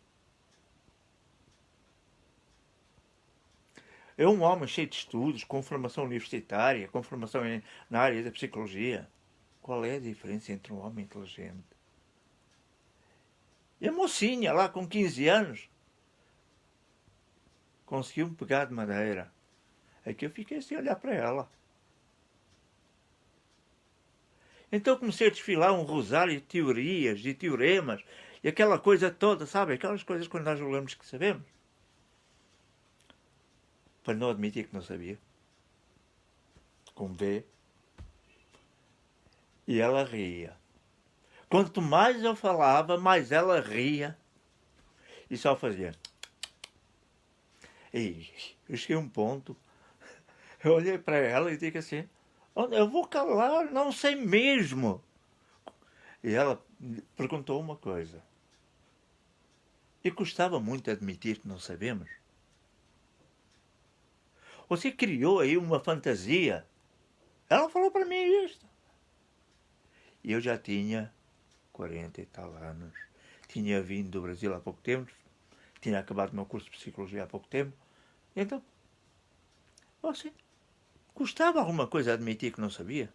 S1: É um homem cheio de estudos, com formação universitária, com formação na área da psicologia. Qual é a diferença entre um homem inteligente? E a mocinha, lá com 15 anos, conseguiu-me pegar de madeira. É que eu fiquei assim a olhar para ela. Então comecei a desfilar um rosário de teorias, de teoremas, e aquela coisa toda, sabe? Aquelas coisas que nós julgamos que sabemos. Para não admitir que não sabia. Como vê. E ela ria. Quanto mais eu falava, mais ela ria. E só fazia. E eu cheguei a um ponto. Eu olhei para ela e disse assim: eu vou calar, não sei mesmo. E ela perguntou uma coisa. E custava muito admitir que não sabemos. Você criou aí uma fantasia. Ela falou para mim isto. E eu já tinha 40 e tal anos. Tinha vindo do Brasil há pouco tempo. Tinha acabado o meu curso de Psicologia há pouco tempo. Então, você custava alguma coisa admitir que não sabia?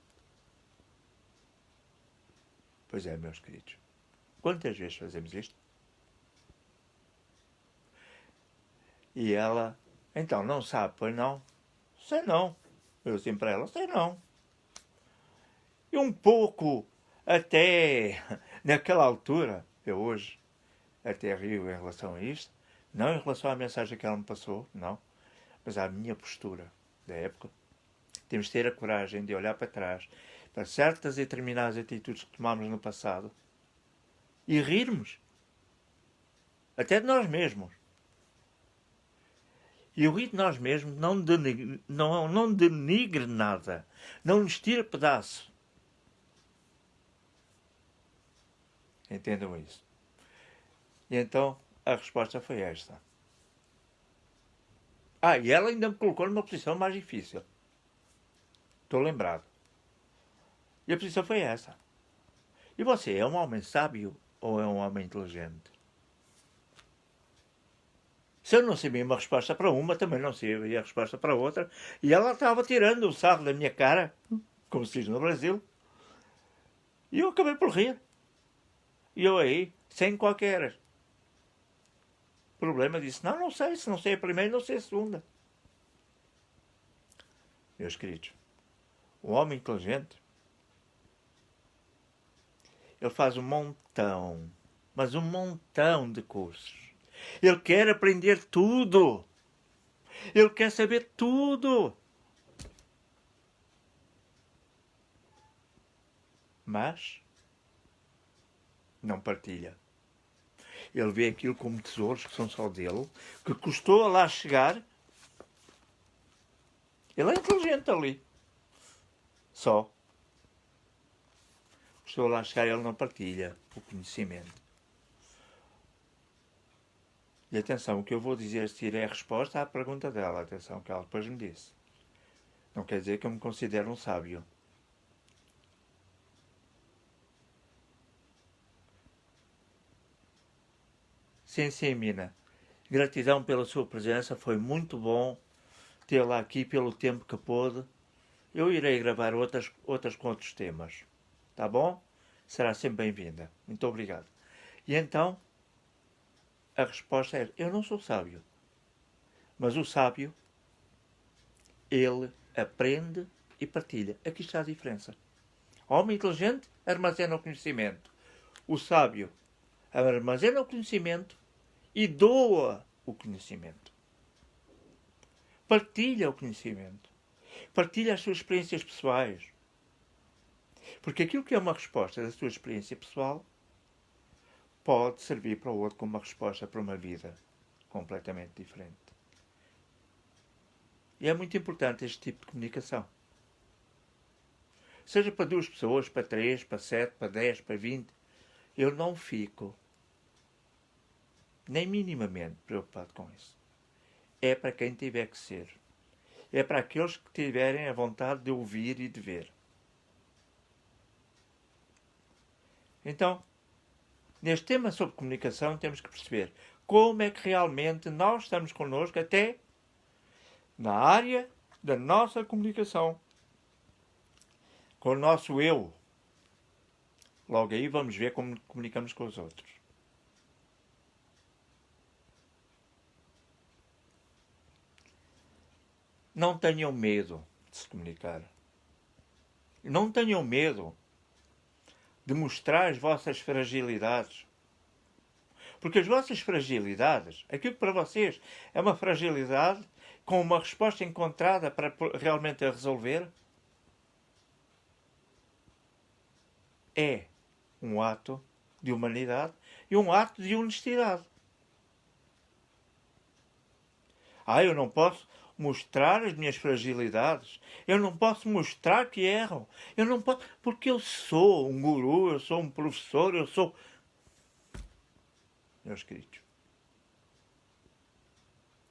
S1: Pois é, meus queridos. Quantas vezes fazemos isto? E ela, então, não sabe, pois não? Sei não. Eu assim para ela, sei não. E um pouco, até naquela altura, eu hoje até rio em relação a isto, não em relação à mensagem que ela me passou, não, mas à minha postura da época. Temos de ter a coragem de olhar para trás, para certas e determinadas atitudes que tomámos no passado, e rirmos. Até de nós mesmos. E o rir de nós mesmos não denigre nada. Não nos tira pedaço. Entendam isso. E então a resposta foi esta. E ela ainda me colocou numa posição mais difícil. Estou lembrado. E a posição foi essa. E você é um homem sábio ou é um homem inteligente? Se eu não sabia uma resposta para uma, também não sabia a resposta para outra. E ela estava tirando o sarro da minha cara, como se diz no Brasil. E eu acabei por rir. E eu aí, sem qualquer problema, disse, não sei, se não sei a primeira, não sei a segunda. Meus queridos, o homem inteligente, ele faz um montão, mas um montão de cursos. Ele quer aprender tudo. Ele quer saber tudo. Mas não partilha. Ele vê aquilo como tesouros que são só dele, que custou a lá chegar. Ele é inteligente ali. Só. Custou a lá chegar, ele não partilha o conhecimento. E atenção, o que eu vou dizer a seguir é a resposta à pergunta dela. Atenção, que ela depois me disse. Não quer dizer que eu me considero um sábio. Sim, Mina. Gratidão pela sua presença. Foi muito bom tê-la aqui pelo tempo que pôde. Eu irei gravar outras com outros temas. Tá bom? Será sempre bem-vinda. Muito obrigado. E então, a resposta é: eu não sou sábio. Mas o sábio, ele aprende e partilha. Aqui está a diferença. O homem inteligente armazena o conhecimento. O sábio armazena o conhecimento e doa o conhecimento. Partilha o conhecimento. Partilha as suas experiências pessoais. Porque aquilo que é uma resposta da sua experiência pessoal pode servir para o outro como uma resposta para uma vida completamente diferente. E é muito importante este tipo de comunicação. Seja para 2 pessoas, para 3, para 7, para 10, para 20, eu não fico nem minimamente preocupado com isso. É para quem tiver que ser. É para aqueles que tiverem a vontade de ouvir e de ver. Então, neste tema sobre comunicação, temos que perceber como é que realmente nós estamos connosco, até na área da nossa comunicação, com o nosso eu. Logo aí vamos ver como comunicamos com os outros. Não tenham medo de se comunicar. Não tenham medo de mostrar as vossas fragilidades. Porque as vossas fragilidades, aquilo que para vocês é uma fragilidade com uma resposta encontrada para realmente a resolver, é um ato de humanidade e um ato de honestidade. Eu não posso mostrar as minhas fragilidades. Eu não posso mostrar que erro. Eu não posso, porque eu sou um guru, eu sou um professor, eu sou... Meus queridos,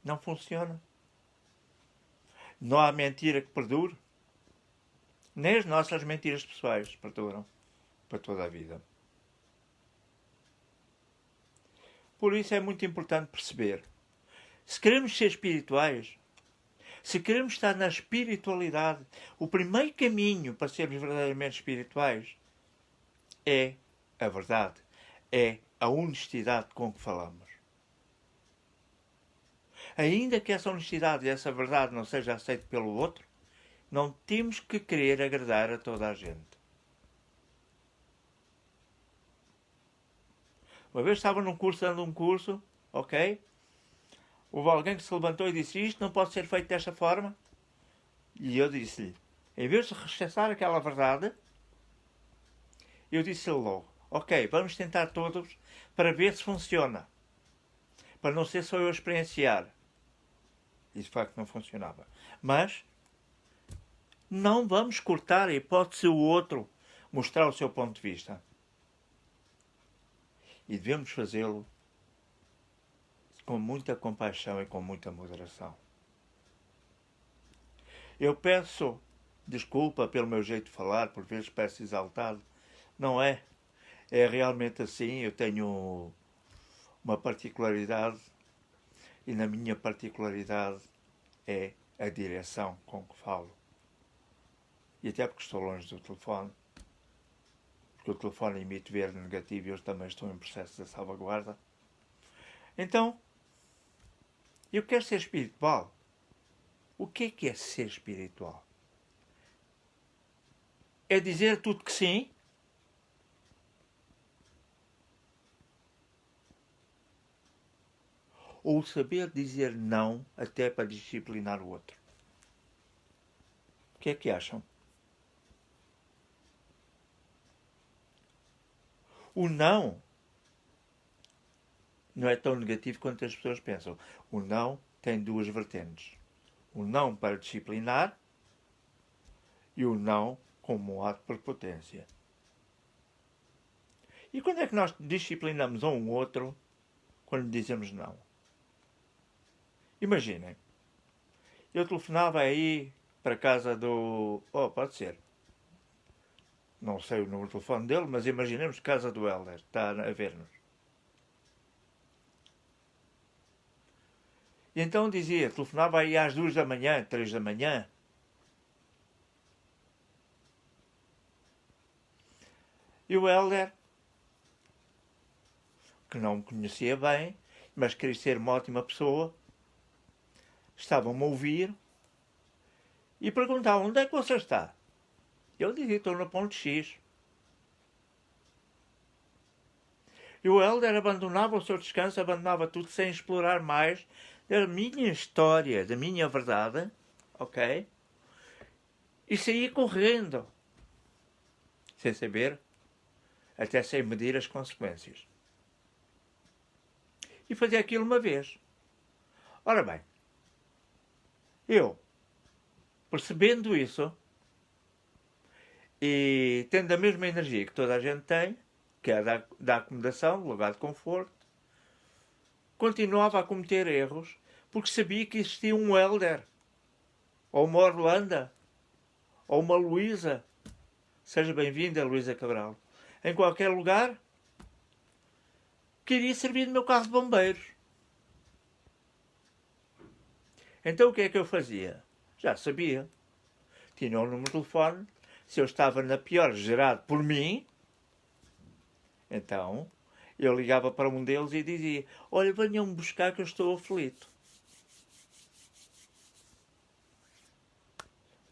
S1: não funciona. Não há mentira que perdure. Nem as nossas mentiras pessoais perduram para toda a vida. Por isso é muito importante perceber. Se queremos ser espirituais, se queremos estar na espiritualidade, o primeiro caminho para sermos verdadeiramente espirituais é a verdade, é a honestidade com que falamos. Ainda que essa honestidade e essa verdade não seja aceita pelo outro, não temos que querer agradar a toda a gente. Uma vez estava num curso, dando um curso, ok? Houve alguém que se levantou e disse: isto não pode ser feito desta forma. E eu disse-lhe, em vez de rechaçar aquela verdade, eu disse-lhe logo: ok, vamos tentar todos para ver se funciona. Para não ser só eu a experienciar. E de facto não funcionava. Mas não vamos cortar a hipótese o outro mostrar o seu ponto de vista. E devemos fazê-lo com muita compaixão e com muita moderação. Eu peço desculpa pelo meu jeito de falar, por vezes peço exaltado. Não é. É realmente assim. Eu tenho uma particularidade e na minha particularidade é a direção com que falo. E até porque estou longe do telefone, porque o telefone emite verde negativo e eu também estou em processo de salvaguarda. Então, eu quero ser espiritual. O que é ser espiritual? É dizer tudo que sim? Ou saber dizer não até para disciplinar o outro? O que é que acham? O não é tão negativo quanto as pessoas pensam. O não tem duas vertentes. O não para disciplinar e o não como um ato de prepotência. E quando é que nós disciplinamos um outro quando dizemos não? Imaginem, eu telefonava aí para a casa do... pode ser. Não sei o número de telefone dele, mas imaginemos casa do Helder, está a ver-nos. E então dizia, telefonava aí às 2 da manhã, 3 da manhã. E o Helder, que não me conhecia bem, mas queria ser uma ótima pessoa, estavam-me a ouvir e perguntavam, onde é que você está? Eu dizia, estou no ponto X. E o Helder abandonava o seu descanso, abandonava tudo sem explorar mais da minha história, da minha verdade, ok? E saía correndo, sem saber, até sem medir as consequências. E fazia aquilo uma vez. Ora bem, eu, percebendo isso, e tendo a mesma energia que toda a gente tem, que é a da acomodação, do lugar de conforto, continuava a cometer erros, porque sabia que existia um Helder, ou uma Orlando, ou uma Luísa. Seja bem-vinda, Luísa Cabral. Em qualquer lugar, queria servir no meu carro de bombeiros. Então o que é que eu fazia? Já sabia. Tinha um número de telefone. Se eu estava na pior, gerado por mim, então eu ligava para um deles e dizia, olha, venham-me buscar que eu estou aflito.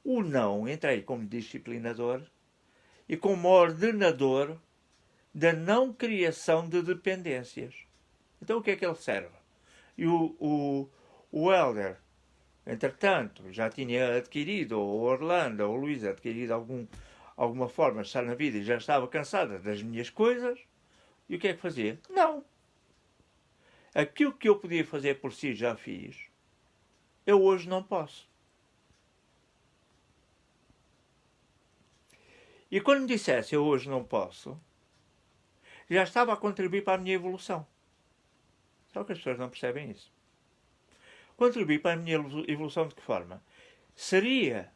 S1: O não, entrei como disciplinador e como ordenador da não criação de dependências. Então o que é que ele serve? E o Helder, entretanto, já tinha adquirido, ou Orlando, ou Luísa, adquirido alguma forma de estar na vida e já estava cansada das minhas coisas. E o que é que fazia? Não. Aquilo que eu podia fazer por si já fiz. Eu hoje não posso. E quando me dissesse eu hoje não posso, já estava a contribuir para a minha evolução. Só que as pessoas não percebem isso. Contribuir para a minha evolução de que forma? Seria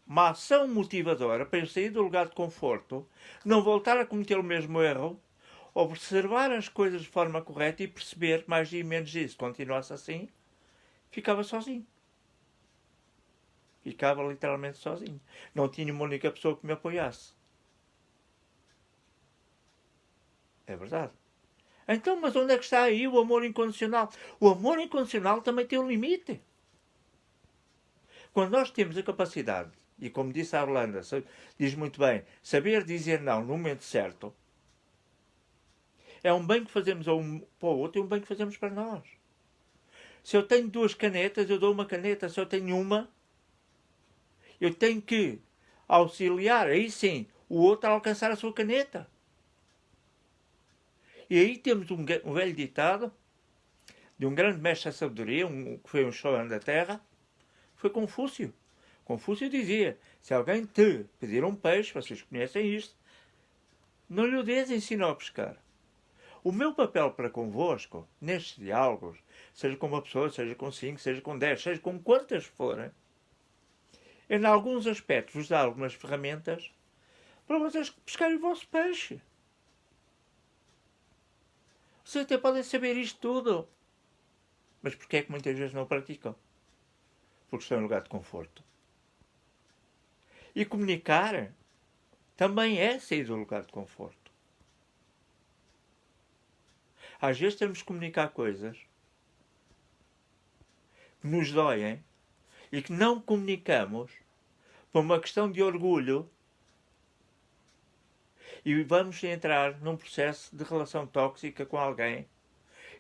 S1: uma ação motivadora para eu sair do lugar de conforto, não voltar a cometer o mesmo erro, observar as coisas de forma correta e perceber mais e menos isso. Se continuasse assim, ficava sozinho. Ficava literalmente sozinho. Não tinha uma única pessoa que me apoiasse. É verdade. Então, mas onde é que está aí o amor incondicional? O amor incondicional também tem um limite. Quando nós temos a capacidade, e como disse a Orlando, diz muito bem, saber dizer não no momento certo, é um bem que fazemos para o outro e um bem que fazemos para nós. Se eu tenho 2 canetas, eu dou uma caneta. Se eu tenho uma, eu tenho que auxiliar, aí sim, o outro a alcançar a sua caneta. E aí temos um velho ditado de um grande mestre da sabedoria, que foi um show da terra, foi Confúcio. Confúcio dizia, se alguém te pedir um peixe, vocês conhecem isto, não lhe o des, ensina a pescar. O meu papel para convosco, nestes diálogos, seja com uma pessoa, seja com 5, seja com 10, seja com quantas forem, é, em alguns aspectos, vos dar algumas ferramentas para vocês pescarem o vosso peixe. Vocês até podem saber isto tudo. Mas porquê é que muitas vezes não praticam? Porque estão em lugar de conforto. E comunicar também é sair do lugar de conforto. Às vezes temos de comunicar coisas que nos doem e que não comunicamos por uma questão de orgulho e vamos entrar num processo de relação tóxica com alguém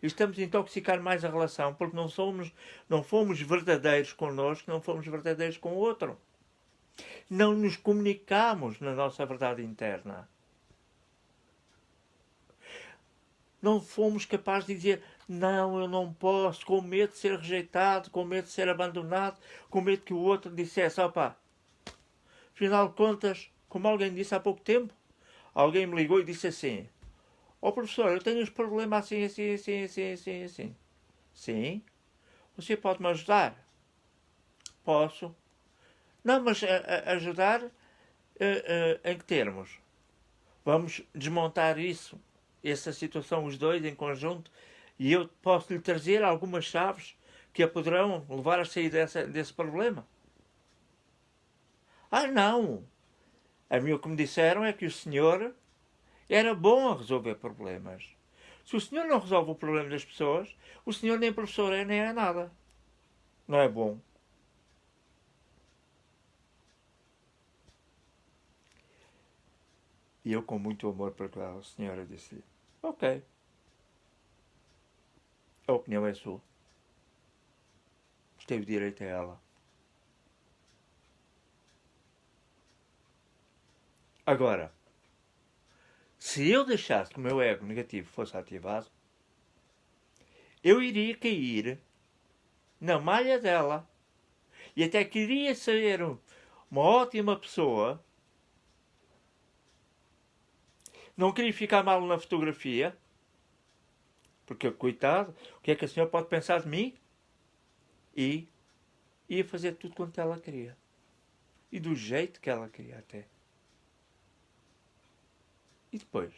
S1: e estamos a intoxicar mais a relação porque não fomos verdadeiros connosco, não fomos verdadeiros com o outro. Não nos comunicamos na nossa verdade interna. Não fomos capazes de dizer não, eu não posso, com medo de ser rejeitado, com medo de ser abandonado, com medo que o outro dissesse, opa, afinal de contas, como alguém disse há pouco tempo, alguém me ligou e disse assim, ó professor, eu tenho este problema assim, assim, assim, assim, assim, assim. Sim? Você pode me ajudar? Posso. Não, mas ajudar em que termos? Vamos desmontar isso, essa situação, os dois em conjunto, e eu posso lhe trazer algumas chaves que a poderão levar a sair desse problema. Ah, não! A mim o que me disseram é que o senhor era bom a resolver problemas. Se o senhor não resolve o problema das pessoas, o senhor nem professor é, nem é nada. Não é bom. E eu, com muito amor para aquela senhora, disse-lhe, ok, a opinião é sua. Teve direito a ela. Agora, se eu deixasse que o meu ego negativo fosse ativado, eu iria cair na malha dela e até queria ser uma ótima pessoa, não queria ficar mal na fotografia, porque, coitado, o que é que a senhora pode pensar de mim? E ia fazer tudo quanto ela queria. E do jeito que ela queria até. E depois?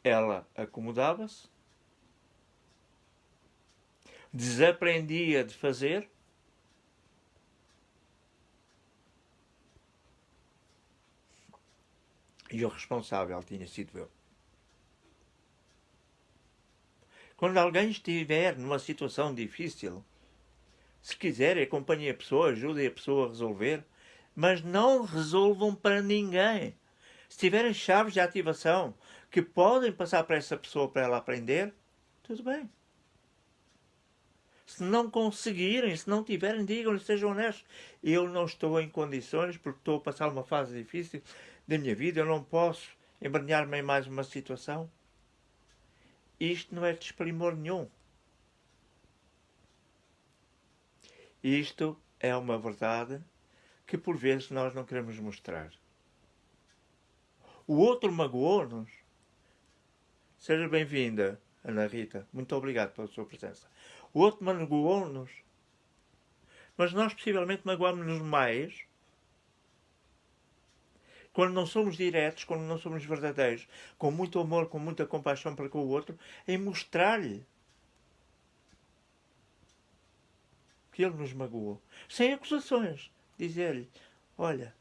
S1: Ela acomodava-se, desaprendia de fazer, e o responsável tinha sido eu. Quando alguém estiver numa situação difícil, se quiser, acompanhe a pessoa, ajude a pessoa a resolver, mas não resolvam para ninguém. Se tiverem chaves de ativação que podem passar para essa pessoa para ela aprender, tudo bem. Se não conseguirem, se não tiverem, digam-lhe, sejam honestos. Eu não estou em condições, porque estou a passar uma fase difícil da minha vida, eu não posso embrenhar-me em mais uma situação. Isto não é desprimor nenhum. Isto é uma verdade que por vezes nós não queremos mostrar. O outro magoou-nos. Seja bem-vinda, Ana Rita. Muito obrigado pela sua presença. O outro magoou-nos. Mas nós possivelmente magoamos-nos mais quando não somos diretos, quando não somos verdadeiros, com muito amor, com muita compaixão para com o outro, em mostrar-lhe que ele nos magoou. Sem acusações. Dizer-lhe, olha,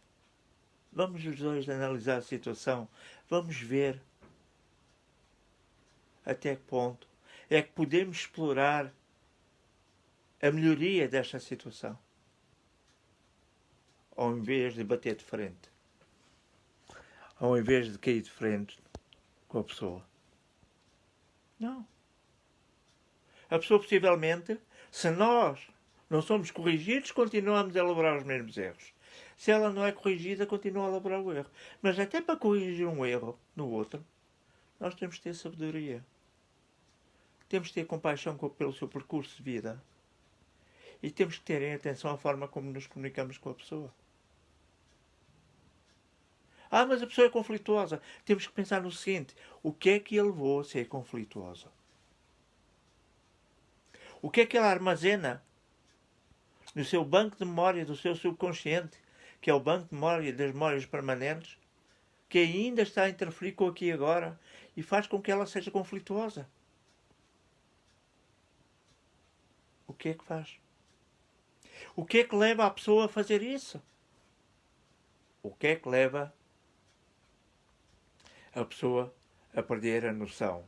S1: vamos os dois analisar a situação, vamos ver até que ponto é que podemos explorar a melhoria desta situação, ao invés de bater de frente, ao invés de cair de frente com a pessoa. Não. A pessoa possivelmente, se nós não somos corrigidos, continuamos a elaborar os mesmos erros. Se ela não é corrigida, continua a elaborar o erro. Mas até para corrigir um erro no outro, nós temos de ter sabedoria. Temos de ter compaixão pelo seu percurso de vida. E temos que ter em atenção a forma como nos comunicamos com a pessoa. Ah, mas a pessoa é conflituosa. Temos que pensar no seguinte: o que é que a levou a ser conflituosa? O que é que ela armazena no seu banco de memória do seu subconsciente, que é o banco de memória das memórias permanentes, que ainda está a interferir com o aqui e agora e faz com que ela seja conflituosa? que é que faz? O que é que leva a pessoa a fazer isso? O que é que leva a pessoa a perder a noção?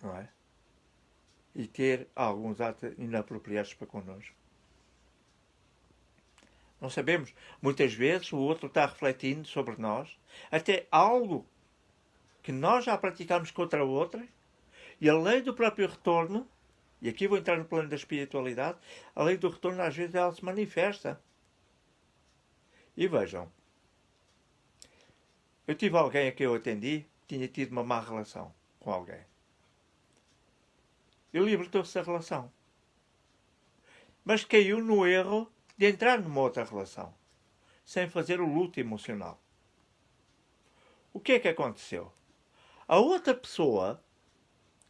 S1: Não é? E ter alguns atos inapropriados para connosco. Não sabemos. Muitas vezes o outro está refletindo sobre nós, até algo que nós já praticamos contra o outro, e a lei do próprio retorno, e aqui vou entrar no plano da espiritualidade, a lei do retorno às vezes ela se manifesta. E vejam, eu tive alguém a quem eu atendi, tinha tido uma má relação com alguém. E libertou-se da relação. Mas caiu no erro de entrar numa outra relação, sem fazer o luto emocional. O que é que aconteceu? A outra pessoa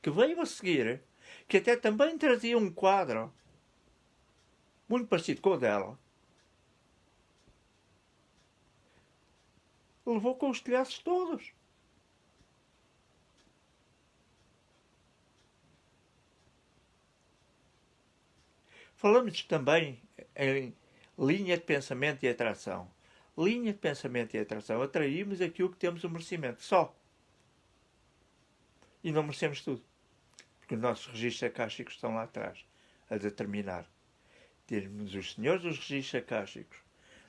S1: que veio a seguir, que até também trazia um quadro muito parecido com o dela, levou com os telhaços todos. Falamos também em linha de pensamento e atração. Linha de pensamento e atração. Atraímos aquilo que temos o merecimento. Só. E não merecemos tudo. Porque os nossos registros acásticos estão lá atrás, a determinar. Termos os senhores dos registros acásticos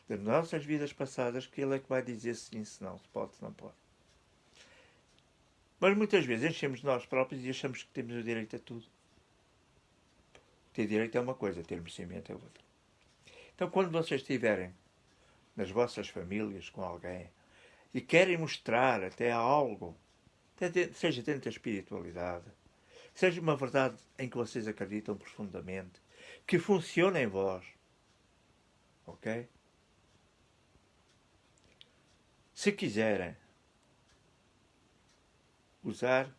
S1: das nossas vidas passadas, que ele é que vai dizer sim, se não, se pode, se não pode. Mas muitas vezes enchemos de nós próprios e achamos que temos o direito a tudo. Ter direito é uma coisa, ter merecimento é outra. Então, quando vocês estiverem nas vossas famílias com alguém e querem mostrar até algo, seja dentro da espiritualidade, seja uma verdade em que vocês acreditam profundamente, que funciona em vós, ok? Se quiserem usar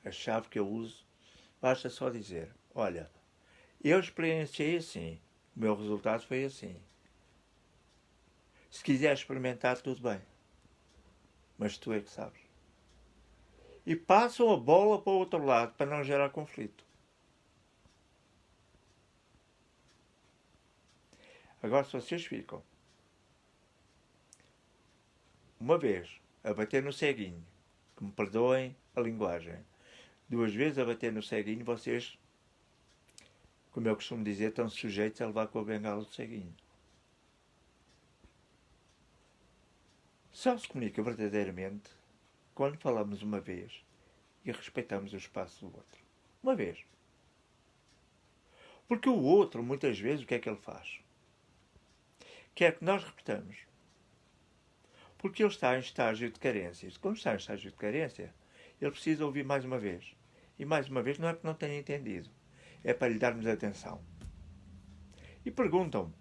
S1: a chave que eu uso, basta só dizer, olha, eu experienciei assim, o meu resultado foi assim. Se quiser experimentar, tudo bem. Mas tu é que sabes. E passam a bola para o outro lado, para não gerar conflito. Agora, se vocês ficam uma vez a bater no ceguinho, que me perdoem a linguagem, 2 vezes a bater no ceguinho, vocês, como eu costumo dizer, estão sujeitos a levar com a bengala do ceguinho. Só se comunica verdadeiramente quando falamos uma vez e respeitamos o espaço do outro. Uma vez. Porque o outro, muitas vezes, o que é que ele faz? Quer que nós repitamos. Porque ele está em estágio de carência. Como está em estágio de carência, ele precisa ouvir mais uma vez. E mais uma vez não é porque não tenha entendido. É para lhe darmos atenção. E perguntam-me,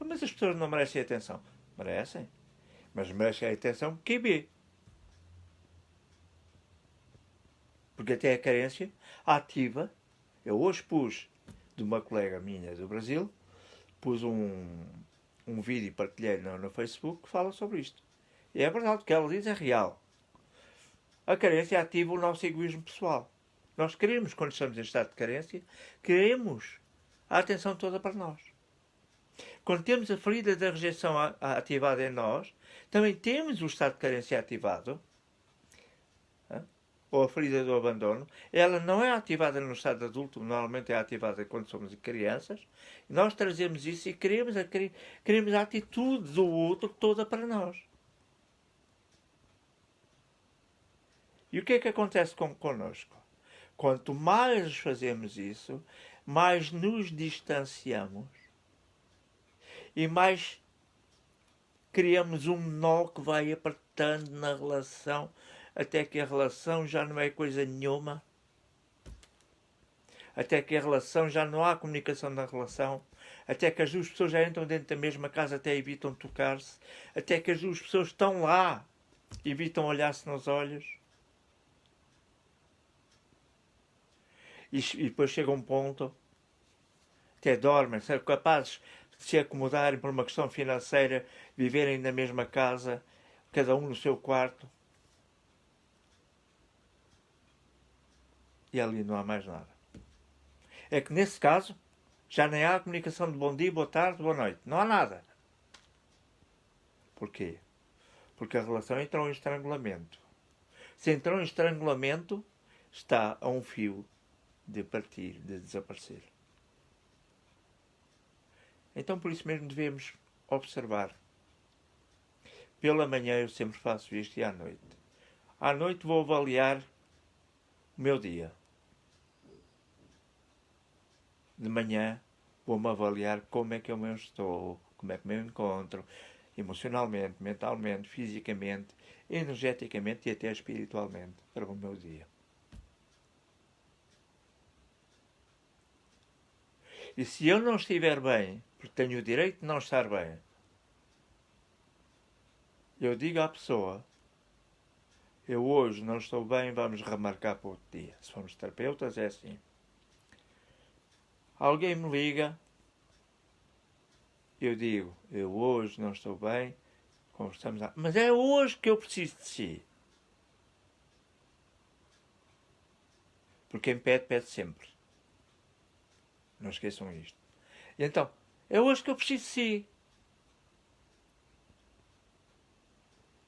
S1: mas as pessoas não merecem atenção? Merecem. Mas merecem a atenção quem vê. Porque até a carência ativa. Eu hoje pus, de uma colega minha do Brasil, pus um vídeo e partilhei no Facebook que fala sobre isto. E é verdade, o que ela diz é real. A carência ativa o nosso egoísmo pessoal. Nós queremos, quando estamos em estado de carência, queremos a atenção toda para nós. Quando temos a ferida da rejeição ativada em nós, também temos o estado de carência ativado, ou a ferida do abandono. Ela não é ativada no estado adulto, normalmente é ativada quando somos crianças. Nós trazemos isso e queremos a atitude do outro toda para nós. E o que é que acontece connosco? Quanto mais fazemos isso, mais nos distanciamos e mais criamos um nó que vai apertando na relação até que a relação já não é coisa nenhuma, até que a relação já não há comunicação na relação, até que as duas pessoas já entram dentro da mesma casa, até evitam tocar-se, até que as duas pessoas estão lá, evitam olhar-se nos olhos. E depois chega um ponto, até dormem, são capazes de se acomodarem por uma questão financeira, viverem na mesma casa, cada um no seu quarto. e ali não há mais nada. É que nesse caso já nem há comunicação de bom dia, boa tarde, boa noite. Não há nada. Porquê? Porque a relação entrou em estrangulamento. Se entrou em estrangulamento, está a um fio de partir, de desaparecer. Então por isso mesmo devemos observar. Pela manhã eu sempre faço isto e à noite. À noite vou avaliar o meu dia. De manhã vou-me avaliar como é que eu estou, como é que me encontro, emocionalmente, mentalmente, fisicamente, energeticamente e até espiritualmente para o meu dia. E se eu não estiver bem, porque tenho o direito de não estar bem, eu digo à pessoa, eu hoje não estou bem, vamos remarcar para outro dia. Se formos terapeutas é assim. Alguém me liga, eu digo, eu hoje não estou bem, conversamos lá. Mas é hoje que eu preciso de si. Porque quem pede, pede sempre. Não esqueçam isto. E então, é hoje que eu preciso de si.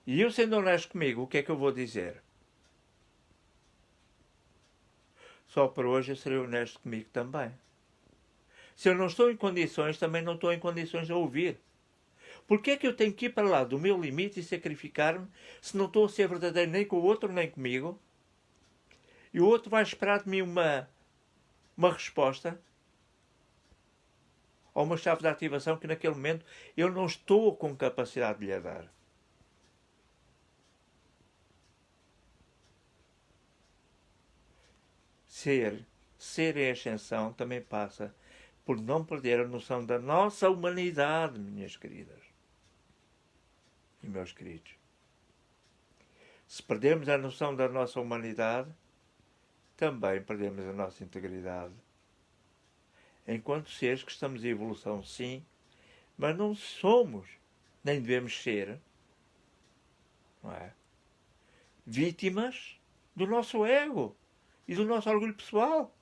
S1: E eu, sendo honesto comigo, o que é que eu vou dizer? Só para hoje eu serei honesto comigo também. Se eu não estou em condições, também não estou em condições de ouvir. Porquê é que eu tenho que ir para lá do meu limite e sacrificar-me se não estou a ser verdadeiro nem com o outro nem comigo? E o outro vai esperar de mim uma resposta? Ou uma chave de ativação que naquele momento eu não estou com capacidade de lhe dar? Ser em ascensão também passa por não perder a noção da nossa humanidade, minhas queridas e meus queridos. Se perdemos a noção da nossa humanidade, também perdemos a nossa integridade. Enquanto seres que estamos em evolução, sim, mas não somos, nem devemos ser, não é? Vítimas do nosso ego e do nosso orgulho pessoal.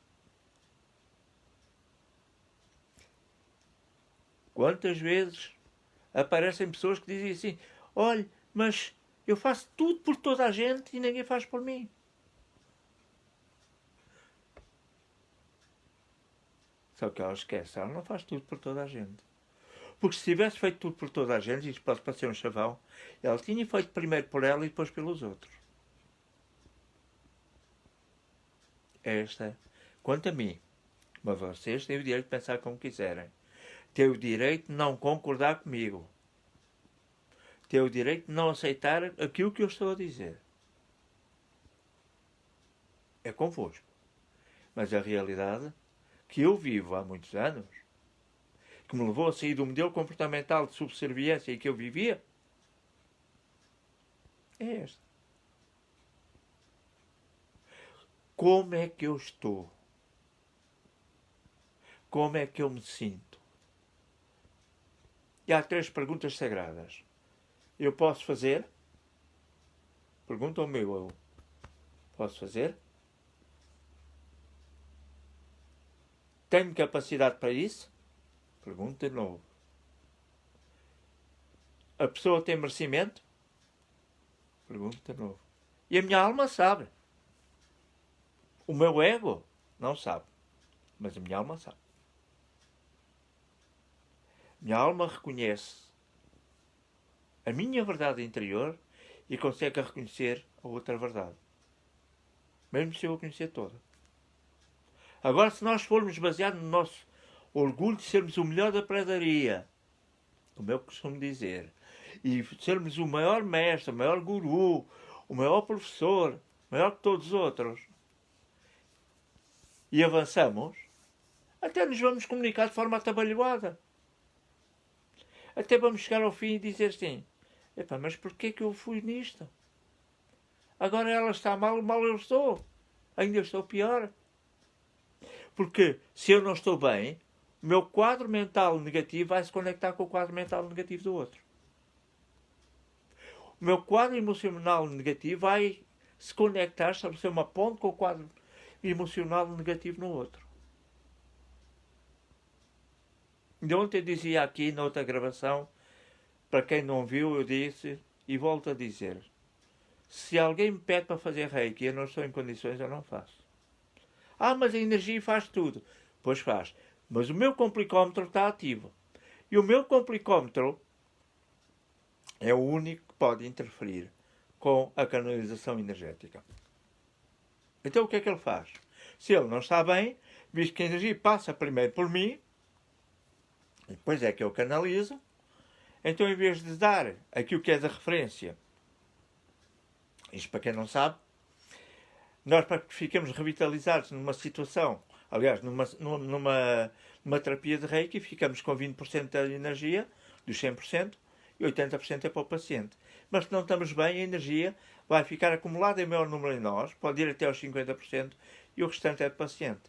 S1: Quantas vezes aparecem pessoas que dizem assim, olha, mas eu faço tudo por toda a gente e ninguém faz por mim. Só que ela esquece, ela não faz tudo por toda a gente. Porque se tivesse feito tudo por toda a gente, isto pode parecer um chavão, ela tinha feito primeiro por ela e depois pelos outros. Esta, quanto a mim, mas vocês têm o direito de pensar como quiserem. Têm o direito de não concordar comigo. Têm o direito de não aceitar aquilo que eu estou a dizer. É convosco. Mas a realidade que eu vivo há muitos anos, que me levou a sair do modelo comportamental de subserviência em que eu vivia, é esta. Como é que eu estou? Como é que eu me sinto? E há 3 perguntas sagradas. Eu posso fazer? Pergunta ao meu eu. Posso fazer? Tenho capacidade para isso? Pergunta de novo. A pessoa tem merecimento? Pergunta de novo. E a minha alma sabe. O meu ego não sabe. Mas a minha alma sabe. Minha alma reconhece a minha verdade interior e consegue reconhecer a outra verdade. Mesmo se eu a conhecer toda. Agora, se nós formos baseados no nosso orgulho de sermos o melhor da pradaria, como eu costumo dizer, e sermos o maior mestre, o maior guru, o maior professor, maior que todos os outros, e avançamos, até nos vamos comunicar de forma atabalhoada. Até vamos chegar ao fim e dizer assim, epá, mas porquê que eu fui nisto? Agora ela está mal, mal eu estou. Ainda estou pior. Porque se eu não estou bem, o meu quadro mental negativo vai se conectar com o quadro mental negativo do outro. O meu quadro emocional negativo vai se conectar, estabelecer uma ponte com o quadro emocional negativo no outro. De ontem eu dizia aqui, na outra gravação, para quem não viu, eu disse, e volto a dizer, se alguém me pede para fazer reiki e eu não estou em condições, eu não faço. Ah, mas a energia faz tudo. Pois faz. Mas o meu complicómetro está ativo. E o meu complicómetro é o único que pode interferir com a canalização energética. Então o que é que ele faz? Se ele não está bem, visto que a energia passa primeiro por mim, e depois é que eu canalizo, então em vez de dar aquilo que é da referência, isto para quem não sabe, nós para que fiquemos revitalizados numa situação, aliás, numa terapia de Reiki, ficamos com 20% da energia, dos 100%, e 80% é para o paciente. Mas se não estamos bem, a energia vai ficar acumulada em maior número em nós, pode ir até aos 50%, e o restante é do paciente.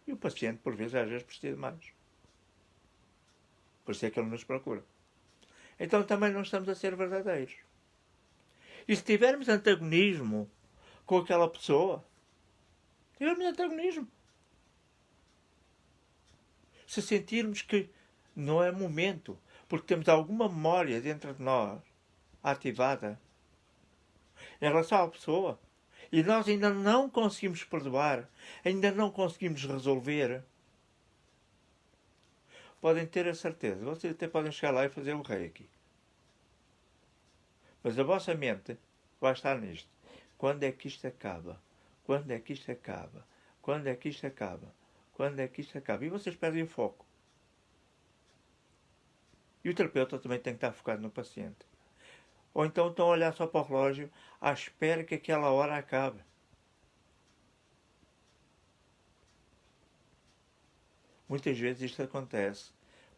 S1: E o paciente, por vezes, às vezes precisa de mais. Por isso é que ele nos procura. Então também não estamos a ser verdadeiros. E se tivermos antagonismo com aquela pessoa, tivermos antagonismo. Se sentirmos que não é momento, porque temos alguma memória dentro de nós ativada em relação à pessoa, e nós ainda não conseguimos perdoar, ainda não conseguimos resolver, podem ter a certeza, vocês até podem chegar lá e fazer o reiki. Mas a vossa mente vai estar nisto. Quando é que isto acaba? Quando é que isto acaba? Quando é que isto acaba? Quando é que isto acaba? E vocês perdem o foco. E o terapeuta também tem que estar focado no paciente. Ou então estão a olhar só para o relógio à espera que aquela hora acabe. Muitas vezes isto acontece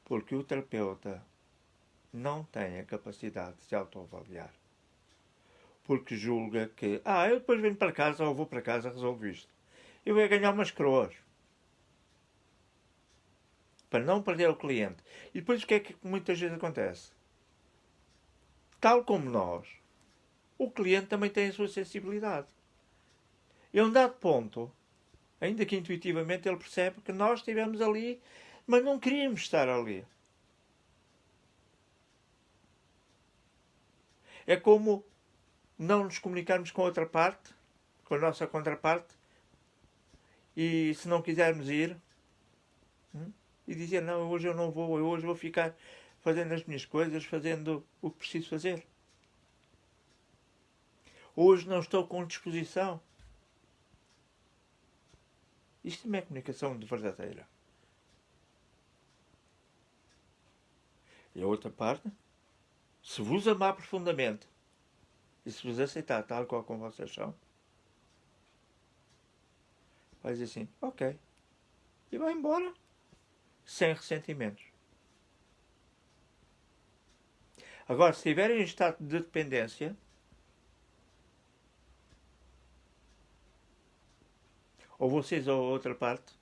S1: porque o terapeuta não tem a capacidade de se autoavaliar. Porque julga que, eu depois venho para casa ou vou para casa resolvo isto. Eu vou ganhar umas coroas. Para não perder o cliente. E depois o que é que muitas vezes acontece? Tal como nós, o cliente também tem a sua sensibilidade. E a um dado ponto, ainda que intuitivamente ele percebe que nós estivemos ali, mas não queríamos estar ali. É como não nos comunicarmos com a outra parte, com a nossa contraparte, e se não quisermos ir, e dizer, não, hoje eu não vou, eu hoje vou ficar fazendo as minhas coisas, fazendo o que preciso fazer. Hoje não estou com disposição. Isto não é comunicação de verdadeira. E a outra parte, se vos amar profundamente e se vos aceitar tal qual como vocês são, vai dizer assim, ok. E vai embora sem ressentimentos. Agora, se estiverem em estado de dependência, ou vocês ou a outra parte,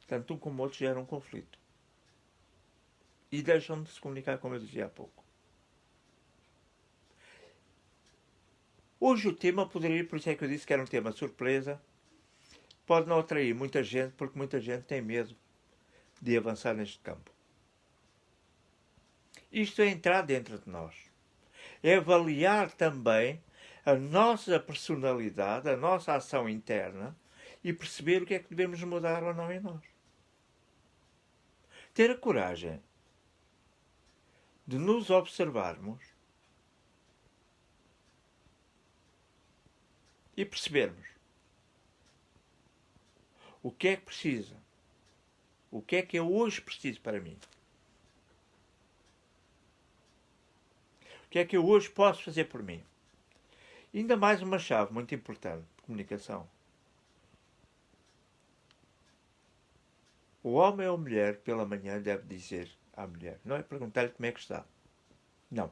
S1: tanto um como o outro geram um conflito. E deixam de se comunicar, como eu dizia há pouco. Hoje o tema poderia, por isso é que eu disse que era um tema surpresa, pode não atrair muita gente, porque muita gente tem medo de avançar neste campo. Isto é entrar dentro de nós. É avaliar também a nossa personalidade, a nossa ação interna e perceber o que é que devemos mudar ou não em nós. Ter a coragem de nos observarmos e percebermos o que é que precisa, o que é que eu hoje preciso para mim. O que é que eu hoje posso fazer por mim? E ainda mais uma chave muito importante de comunicação. O homem ou a mulher, pela manhã, deve dizer à mulher, não é perguntar-lhe como é que está. Não.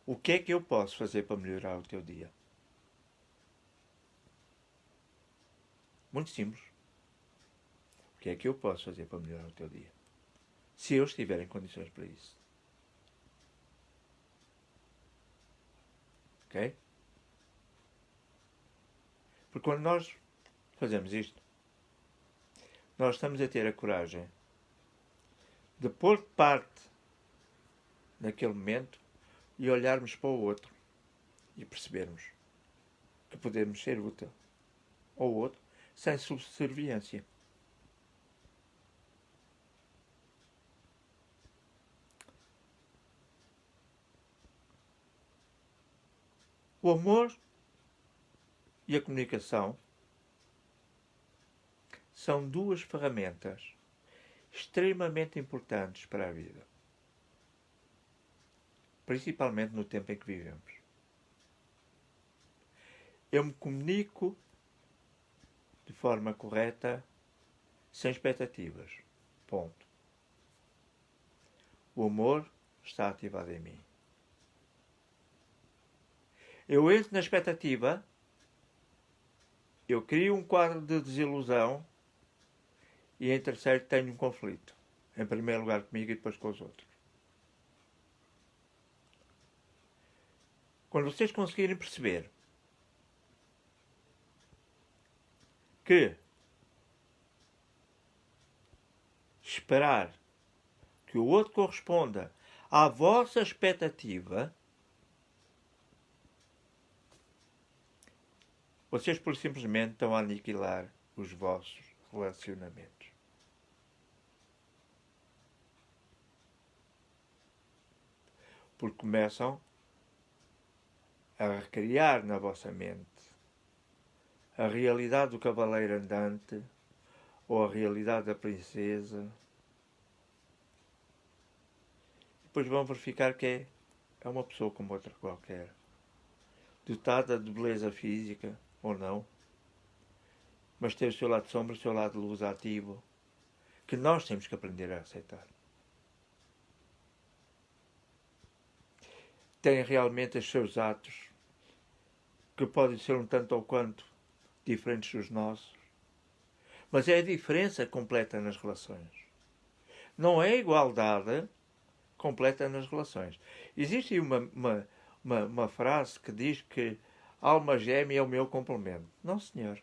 S1: O que é que eu posso fazer para melhorar o teu dia? Muito simples. O que é que eu posso fazer para melhorar o teu dia? Se eu estiver em condições para isso. Ok? Porque quando nós fazemos isto, nós estamos a ter a coragem de pôr de parte naquele momento e olharmos para o outro e percebermos que podemos ser útil ao outro sem subserviência. O amor e a comunicação são duas ferramentas extremamente importantes para a vida, principalmente no tempo em que vivemos. Eu me comunico de forma correta, sem expectativas. Ponto. O amor está ativado em mim. Eu entro na expectativa, eu crio um quadro de desilusão e, em terceiro, tenho um conflito. Em primeiro lugar comigo e depois com os outros. Quando vocês conseguirem perceber que esperar que o outro corresponda à vossa expectativa, vocês por simplesmente estão a aniquilar os vossos relacionamentos. Porque começam a recriar na vossa mente a realidade do cavaleiro andante ou a realidade da princesa. Depois vão verificar que é uma pessoa como outra qualquer, dotada de beleza física ou não, mas tem o seu lado de sombra, o seu lado de luz ativo, que nós temos que aprender a aceitar. Tem realmente os seus atos, que podem ser um tanto ou quanto diferentes dos nossos, mas é a diferença completa nas relações. Não é igualdade completa nas relações. Existe uma frase que diz que alma gêmea é o meu complemento. Não, senhor.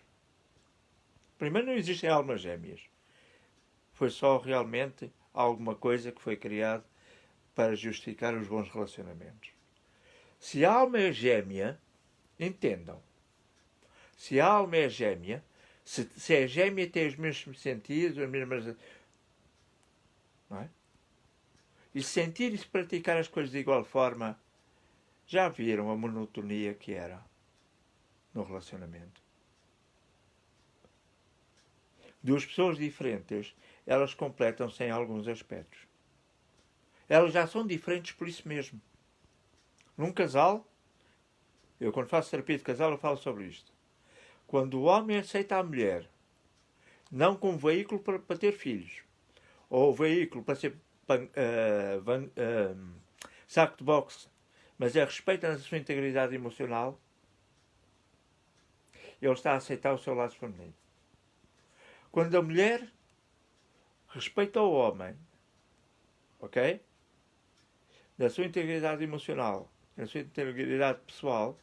S1: Primeiro, não existem almas gêmeas. Foi só realmente alguma coisa que foi criada para justificar os bons relacionamentos. Se a alma é gêmea, entendam. Se a alma é gêmea, se a gêmea tem os mesmos sentidos, as mesmas... Não é? E sentir e se praticar as coisas de igual forma, já viram a monotonia que era no relacionamento. Duas pessoas diferentes, elas completam-se em alguns aspectos. Elas já são diferentes por isso mesmo. Num casal, eu quando faço terapia de casal eu falo sobre isto. Quando o homem aceita a mulher, não como veículo para ter filhos, ou veículo para ser saco de boxe, mas respeita a sua integridade emocional, ele está a aceitar o seu lado feminino. Quando a mulher respeita o homem, ok? Na sua integridade emocional, na sua integridade pessoal,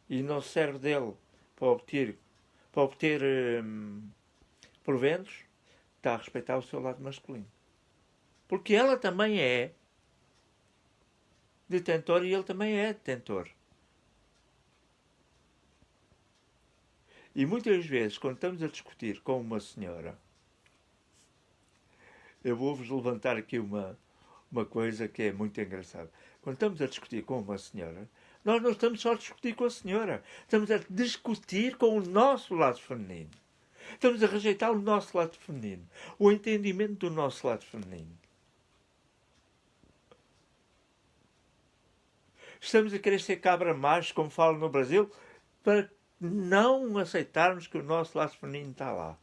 S1: e não se serve dele para obter proventos, está a respeitar o seu lado masculino. Porque ela também é detentora e ele também é detentor. E muitas vezes, quando estamos a discutir com uma senhora, eu vou-vos levantar aqui uma coisa que é muito engraçada. Quando estamos a discutir com uma senhora, nós não estamos só a discutir com a senhora. Estamos a discutir com o nosso lado feminino. Estamos a rejeitar o nosso lado feminino. O entendimento do nosso lado feminino. Estamos a querer ser cabra macho, como falam no Brasil, para não aceitarmos que o nosso lado feminino está lá.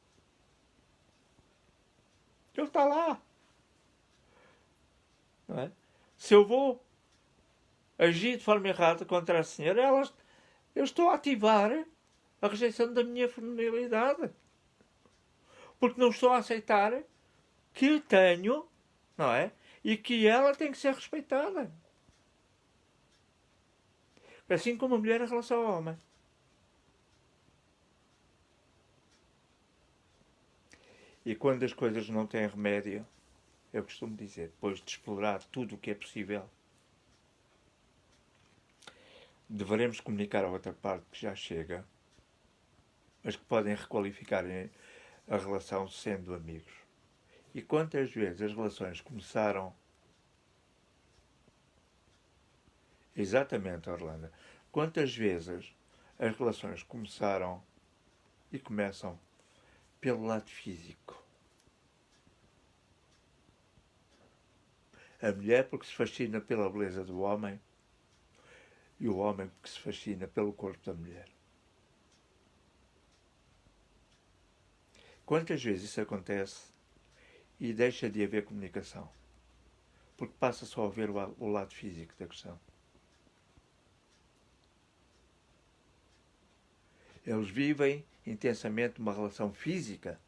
S1: Ele está lá. Não é? Se eu vou agir de forma errada contra a senhora, eu estou a ativar a rejeição da minha feminilidade. Porque não estou a aceitar que tenho, não é? E que ela tem que ser respeitada. Assim como a mulher em relação ao homem. E quando as coisas não têm remédio, eu costumo dizer, depois de explorar tudo o que é possível, deveremos comunicar a outra parte que já chega, mas que podem requalificar a relação sendo amigos. E quantas vezes as relações começaram... Exatamente, Orlando. Quantas vezes as relações começaram e começam pelo lado físico. A mulher porque se fascina pela beleza do homem e o homem porque se fascina pelo corpo da mulher. Quantas vezes isso acontece e deixa de haver comunicação? Porque passa só a ver o lado físico da questão. Eles vivem intensamente uma relação física,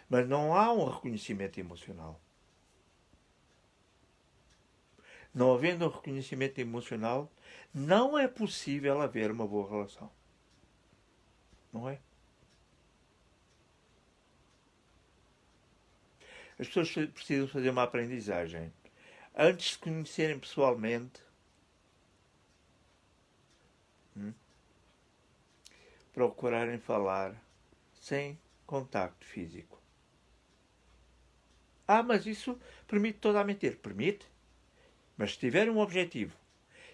S1: mas não há um reconhecimento emocional. Não havendo um reconhecimento emocional, não é possível haver uma boa relação. Não é? As pessoas precisam fazer uma aprendizagem. Antes de se conhecerem pessoalmente, procurarem falar sem contacto físico. Mas isso permite toda a mentira. Permite. Mas se tiverem um objetivo,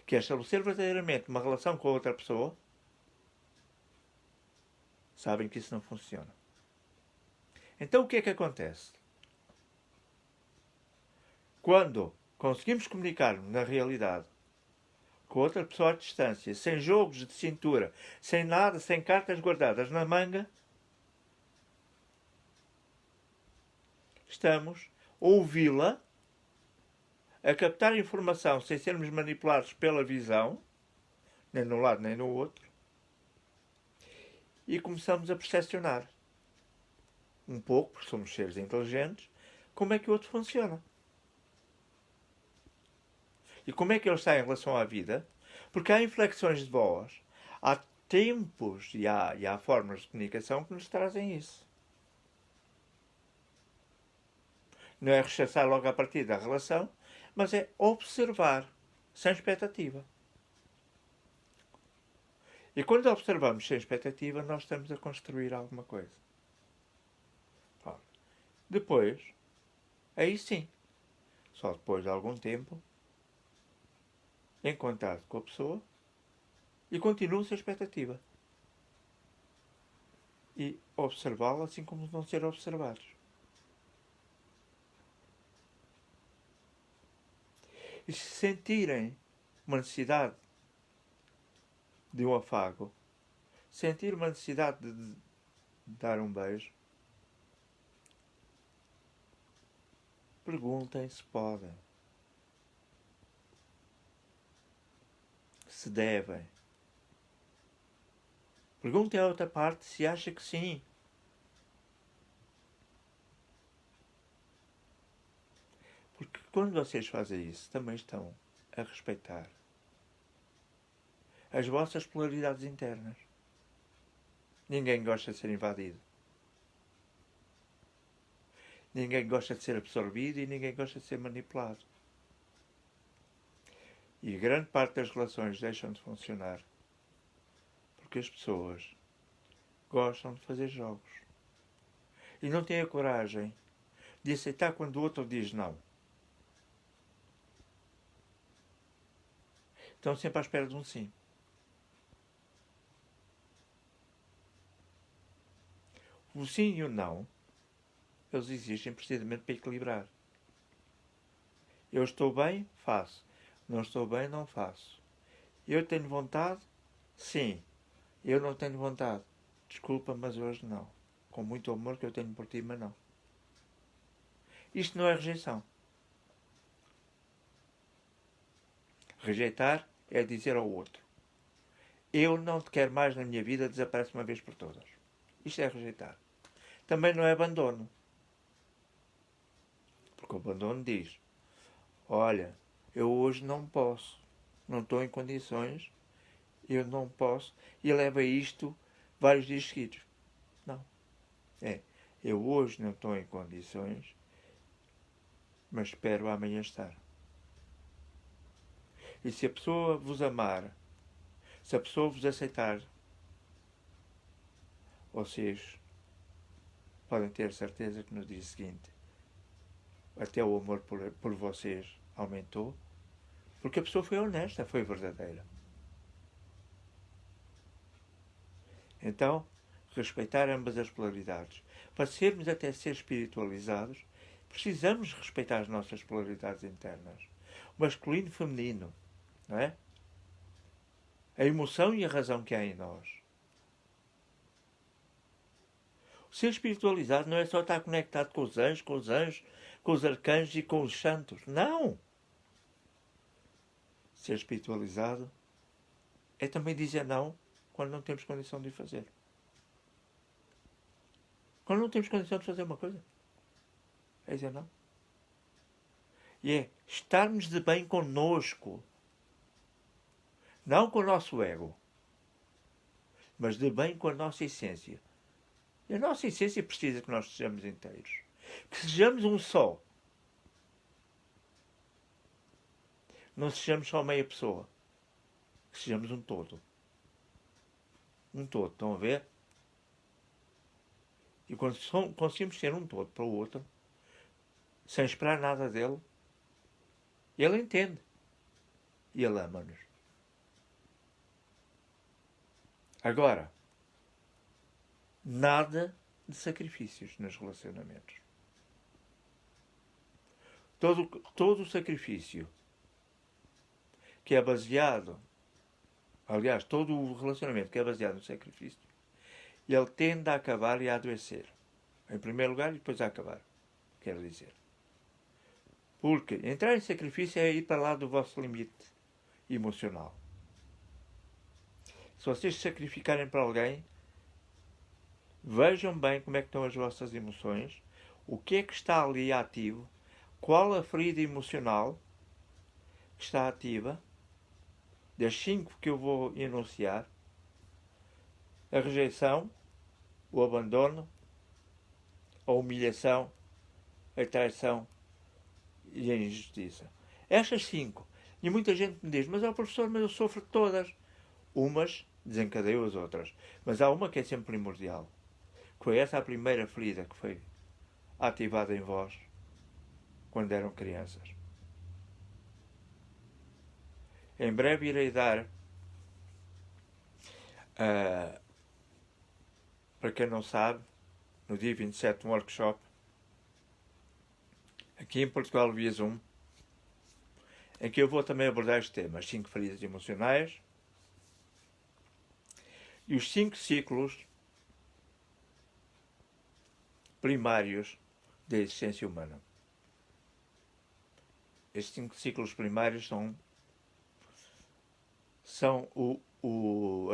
S1: que é estabelecer verdadeiramente uma relação com a outra pessoa, sabem que isso não funciona. Então o que é que acontece? Quando conseguimos comunicar na realidade com outra pessoa à distância, sem jogos de cintura, sem nada, sem cartas guardadas na manga, estamos a ouvi-la, a captar informação sem sermos manipulados pela visão, nem num lado nem no outro, e começamos a percepcionar um pouco, porque somos seres inteligentes, como é que o outro funciona. E como é que ele está em relação à vida? Porque há inflexões de voz, há tempos e há formas de comunicação que nos trazem isso. Não é rechaçar logo a partir da relação, mas é observar, sem expectativa. E quando observamos sem expectativa, nós estamos a construir alguma coisa. Depois, aí sim, só depois de algum tempo, em contato com a pessoa, e continuo sem expectativa. E observá-la assim como vão ser observados. E se sentirem uma necessidade de um afago, sentir uma necessidade de dar um beijo, perguntem se podem. Se devem. Perguntem à outra parte se acha que sim. Porque quando vocês fazem isso, também estão a respeitar as vossas polaridades internas. Ninguém gosta de ser invadido. Ninguém gosta de ser absorvido e ninguém gosta de ser manipulado. E grande parte das relações deixam de funcionar porque as pessoas gostam de fazer jogos e não têm a coragem de aceitar quando o outro diz não. Estão sempre à espera de um sim. O sim e o não, eles existem precisamente para equilibrar. Eu estou bem, faço. Não estou bem, não faço. Eu tenho vontade? Sim. Eu não tenho vontade. Desculpa, mas hoje não. Com muito amor que eu tenho por ti, mas não. Isto não é rejeição. Rejeitar é dizer ao outro: eu não te quero mais na minha vida, desaparece uma vez por todas. Isto é rejeitar. Também não é abandono. Porque o abandono diz: olha, eu hoje não posso. Não estou em condições. Eu não posso. E leva isto vários dias seguidos. Não. Eu hoje não estou em condições, mas espero amanhã estar. E se a pessoa vos amar, se a pessoa vos aceitar, vocês podem ter certeza que no dia seguinte até o amor por vocês aumentou, porque a pessoa foi honesta, foi verdadeira. Então, respeitar ambas as polaridades. Para sermos até ser espiritualizados, precisamos respeitar as nossas polaridades internas. O masculino e o feminino, não é? A emoção e a razão que há em nós. O ser espiritualizado não é só estar conectado com os anjos, com os arcanjos e com os santos. Não! Ser espiritualizado é também dizer não quando não temos condição de o fazer. Quando não temos condição de fazer uma coisa, é dizer não. E é estarmos de bem connosco. Não com o nosso ego, mas de bem com a nossa essência. E a nossa essência precisa que nós sejamos inteiros. Que sejamos um só. Não sejamos só meia pessoa. Que sejamos um todo. Um todo, estão a ver? E quando conseguimos ser um todo para o outro, sem esperar nada dele, ele entende. E ele ama-nos. Agora, nada de sacrifícios nos relacionamentos. Todo o sacrifício que é baseado, aliás, todo o relacionamento que é baseado no sacrifício, ele tende a acabar e a adoecer. Em primeiro lugar e depois a acabar. Quero dizer. Porque entrar em sacrifício é ir para lá do vosso limite emocional. Se vocês se sacrificarem para alguém, vejam bem como é que estão as vossas emoções, o que é que está ali ativo, qual a ferida emocional que está ativa, das 5 que eu vou enunciar: a rejeição, o abandono, a humilhação, a traição e a injustiça. Estas 5. E muita gente me diz, mas professor, mas eu sofro de todas. Umas desencadeiam as outras. Mas há uma que é sempre primordial. Foi essa a primeira ferida que foi ativada em vós quando eram crianças. Em breve irei dar, para quem não sabe, no dia 27 um workshop, aqui em Portugal via Zoom, em que eu vou também abordar este tema, as 5 feridas emocionais e os 5 ciclos primários da existência humana. Estes 5 ciclos primários são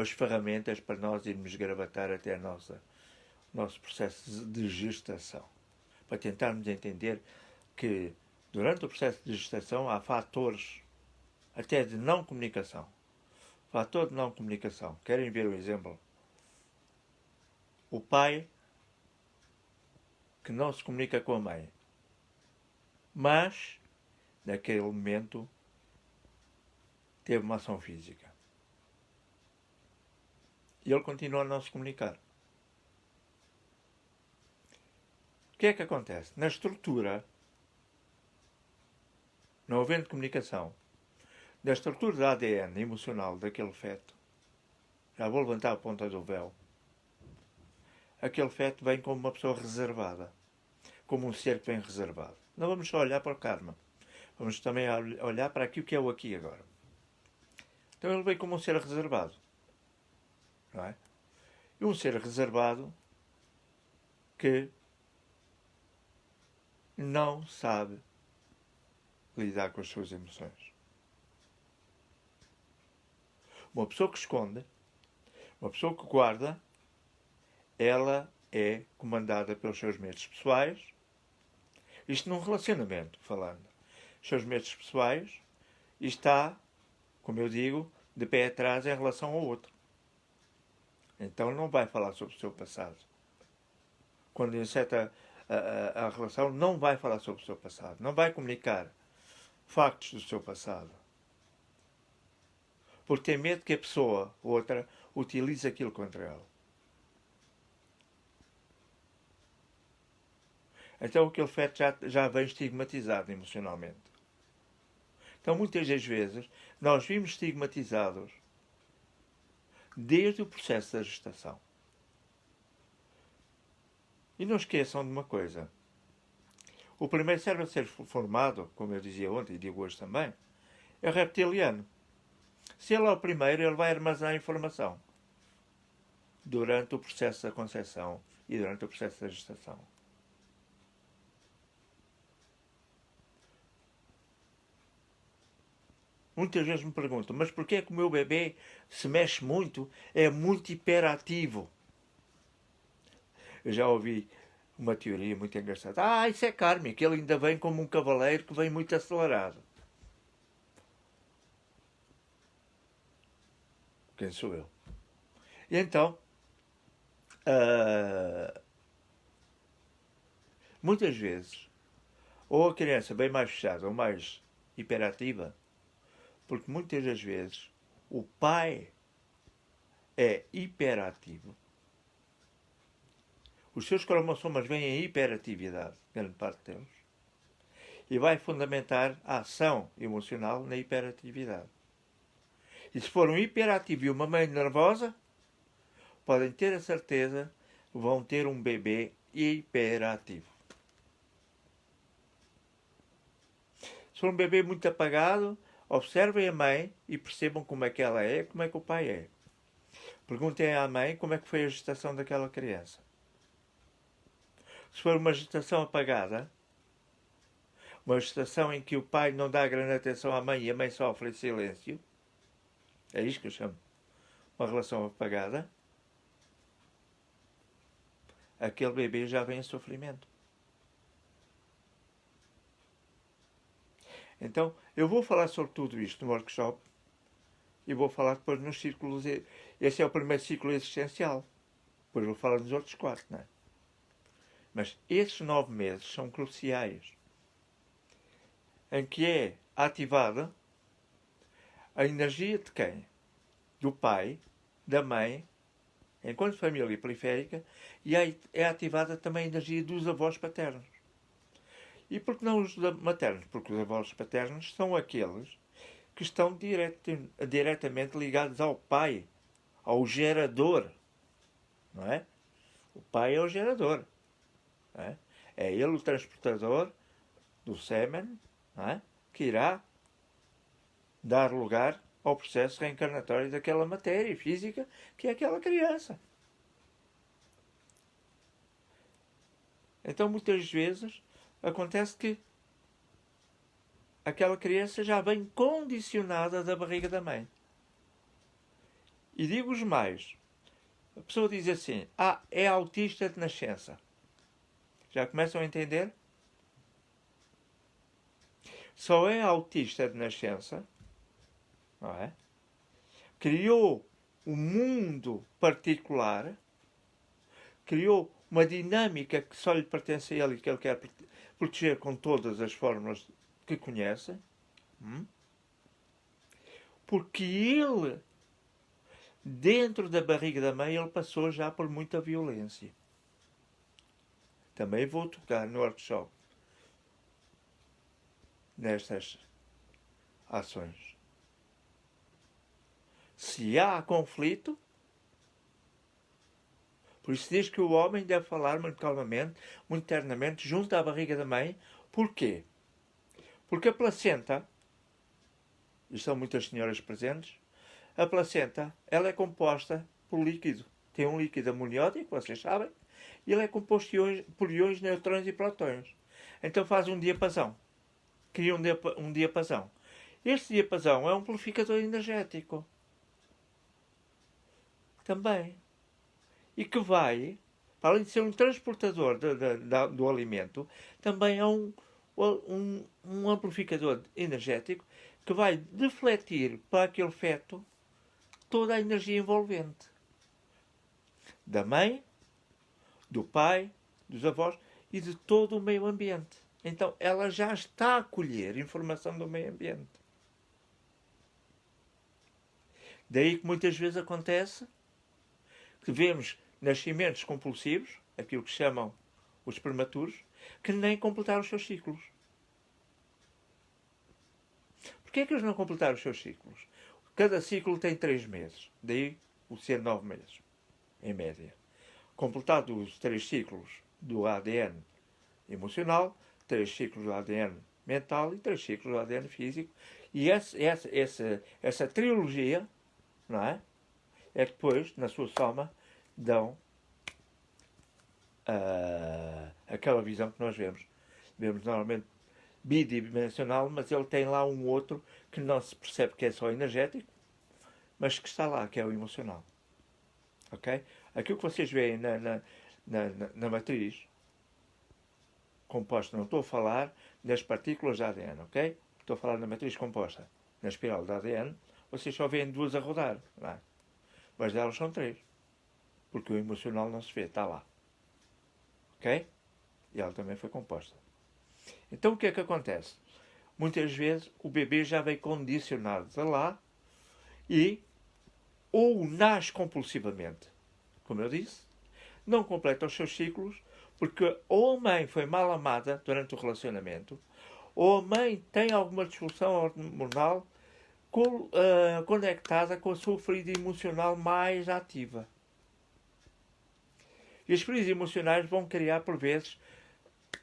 S1: as ferramentas para nós irmos gravatar até nosso processo de gestação. Para tentarmos entender que durante o processo de gestação há fatores até de não comunicação. Fator de não comunicação. Querem ver o exemplo? O pai que não se comunica com a mãe. Mas, naquele momento, teve uma ação física. E ele continua a não se comunicar. O que é que acontece? Na estrutura, não havendo comunicação, da estrutura da ADN emocional daquele feto, já vou levantar a ponta do véu, aquele feto vem como uma pessoa reservada, como um ser que vem reservado. Não vamos só olhar para o karma, vamos também olhar para aquilo que é o aqui e agora. Então ele vem como um ser reservado, não é? E um ser reservado que não sabe lidar com as suas emoções. Uma pessoa que esconde, uma pessoa que guarda, ela é comandada pelos seus medos pessoais. Isto num relacionamento, falando. Os seus medos pessoais, e está, como eu digo, de pé atrás em relação ao outro. Então não vai falar sobre o seu passado. quando inseta a relação, não vai falar sobre o seu passado, não vai comunicar factos do seu passado. Porque tem medo que a pessoa, outra, utilize aquilo contra ela. Então aquele feto já vem estigmatizado emocionalmente. Então muitas das vezes nós vimos estigmatizados desde o processo da gestação. E não esqueçam de uma coisa. O primeiro cérebro a ser formado, como eu dizia ontem e digo hoje também, é o reptiliano. Se ele é o primeiro, ele vai armazenar informação durante o processo da concepção e durante o processo da gestação. Muitas vezes me perguntam, mas porquê é que o meu bebê se mexe muito, é muito hiperativo? Eu já ouvi uma teoria muito engraçada. Isso é kármico, ele ainda vem como um cavaleiro que vem muito acelerado. Quem sou eu? E então, muitas vezes, ou a criança bem mais fechada ou mais hiperativa, porque muitas das vezes o pai é hiperativo. Os seus cromossomas vêm em hiperatividade, grande parte deles, e vai fundamentar a ação emocional na hiperatividade. E se for um hiperativo e uma mãe nervosa, podem ter a certeza que vão ter um bebê hiperativo. Se for um bebê muito apagado, observem a mãe e percebam como é que ela é, como é que o pai é. Perguntem à mãe como é que foi a gestação daquela criança. Se for uma gestação apagada, uma gestação em que o pai não dá grande atenção à mãe e a mãe sofre em silêncio, é isto que eu chamo uma relação apagada, aquele bebê já vem em sofrimento. Então, eu vou falar sobre tudo isto no workshop e vou falar depois nos círculos. Esse é o primeiro ciclo existencial. Depois vou falar nos outros 4, não é? Mas esses 9 meses são cruciais, em que é ativada a energia de quem? Do pai, da mãe, enquanto família periférica, e é ativada também a energia dos avós paternos. E por que não os maternos? Porque os avós paternos são aqueles que estão diretamente ligados ao pai, ao gerador, não é? O pai é o gerador. Não é? É ele o transportador do sêmen, não é? Que irá dar lugar ao processo reencarnatório daquela matéria física que é aquela criança. Então, muitas vezes, acontece que aquela criança já vem condicionada da barriga da mãe. E digo-vos mais. A pessoa diz assim, é autista de nascença. Já começam a entender? Só é autista de nascença, não é? Criou um mundo particular, criou uma dinâmica que só lhe pertence a ele e que ele quer proteger com todas as formas que conhece, porque ele, dentro da barriga da mãe, ele passou já por muita violência. Também vou tocar no workshop nestas ações. Se há conflito, por isso diz que o homem deve falar muito calmamente, muito internamente, junto à barriga da mãe. Porquê? Porque a placenta, e são muitas senhoras presentes, a placenta ela é composta por líquido. Tem um líquido amniótico, vocês sabem, e ele é composto por íons, neutrões e prótons. Então faz um diapasão. Cria um diapasão. Este diapasão é um amplificador energético. Também. E que vai, para além de ser um transportador do alimento, também é um amplificador energético que vai defletir para aquele feto toda a energia envolvente. Da mãe, do pai, dos avós e de todo o meio ambiente. Então ela já está a colher informação do meio ambiente. Daí que muitas vezes acontece que vemos nascimentos compulsivos, aquilo que chamam os prematuros, que nem completaram os seus ciclos. Porquê é que eles não completaram os seus ciclos? Cada ciclo tem 3 meses, daí o ser 9 meses, em média. Completados os 3 ciclos do ADN emocional, 3 ciclos do ADN mental e 3 ciclos do ADN físico, e essa trilogia, não é? É que depois, na sua soma, dão aquela visão que nós vemos. Vemos normalmente bidimensional, mas ele tem lá um outro que não se percebe que é só energético, mas que está lá, que é o emocional. Ok? Aquilo que vocês veem na matriz composta, não estou a falar das partículas de ADN, ok? Estou a falar na matriz composta, na espiral de ADN, vocês só veem 2 a rodar, não é? Mas delas são 3, porque o emocional não se vê, está lá. Ok? E ela também foi composta. Então o que é que acontece? Muitas vezes o bebê já vem condicionado de lá e ou nasce compulsivamente, como eu disse, não completa os seus ciclos, porque ou a mãe foi mal amada durante o relacionamento, ou a mãe tem alguma disfunção hormonal conectada com a sua ferida emocional mais ativa. E as feridas emocionais vão criar, por vezes,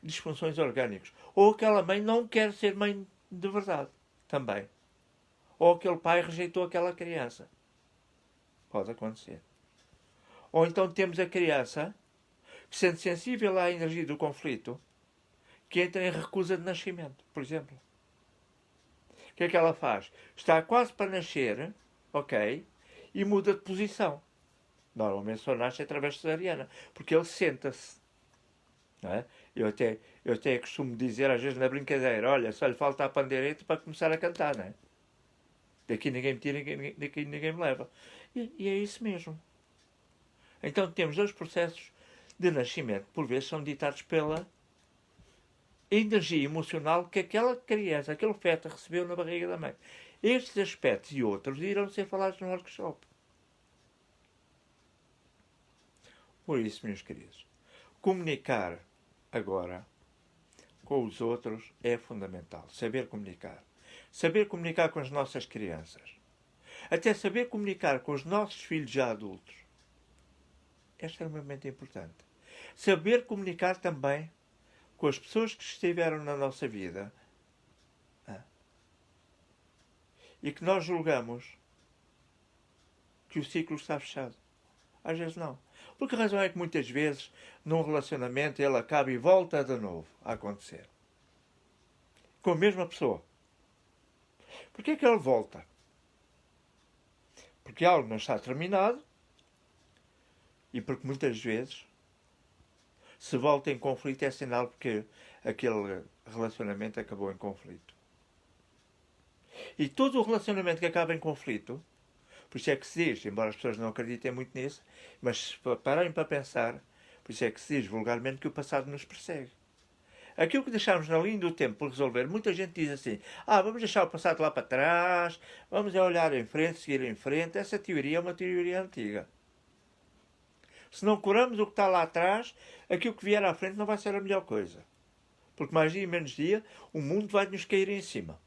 S1: disfunções orgânicas. Ou aquela mãe não quer ser mãe de verdade, também. Ou aquele pai rejeitou aquela criança. Pode acontecer. Ou então temos a criança que, sendo sensível à energia do conflito, que entra em recusa de nascimento, por exemplo. O que é que ela faz? Está quase para nascer, ok, e muda de posição. Normalmente só nasce através de cesariana, porque ele senta-se. Não é? Eu até costumo dizer, às vezes na brincadeira, olha, só lhe falta a pandeireta para começar a cantar, não é? Daqui ninguém me tira, daqui ninguém me leva. E é isso mesmo. Então temos 2 processos de nascimento, por vezes são ditados pela energia emocional que aquela criança, aquele feto recebeu na barriga da mãe. Estes aspectos e outros irão ser falados no workshop. Por isso, meus queridos, comunicar agora com os outros é fundamental. Saber comunicar. Saber comunicar com as nossas crianças. Até saber comunicar com os nossos filhos já adultos. É extremamente importante. Saber comunicar também com as pessoas que estiveram na nossa vida e que nós julgamos que o ciclo está fechado. Às vezes não. Porque a razão é que muitas vezes num relacionamento ele acaba e volta de novo a acontecer. Com a mesma pessoa. Porquê é que ele volta? Porque algo não está terminado e porque muitas vezes se volta em conflito é sinal porque aquele relacionamento acabou em conflito. E todo o relacionamento que acaba em conflito, por isso é que se diz, embora as pessoas não acreditem muito nisso, mas se pararem para pensar, por isso é que se diz vulgarmente que o passado nos persegue. Aquilo que deixámos na linha do tempo por resolver, muita gente diz assim, vamos deixar o passado lá para trás, vamos olhar em frente, seguir em frente. Essa teoria é uma teoria antiga. Se não curamos o que está lá atrás, aquilo que vier à frente não vai ser a melhor coisa. Porque mais dia menos dia, o mundo vai nos cair em cima.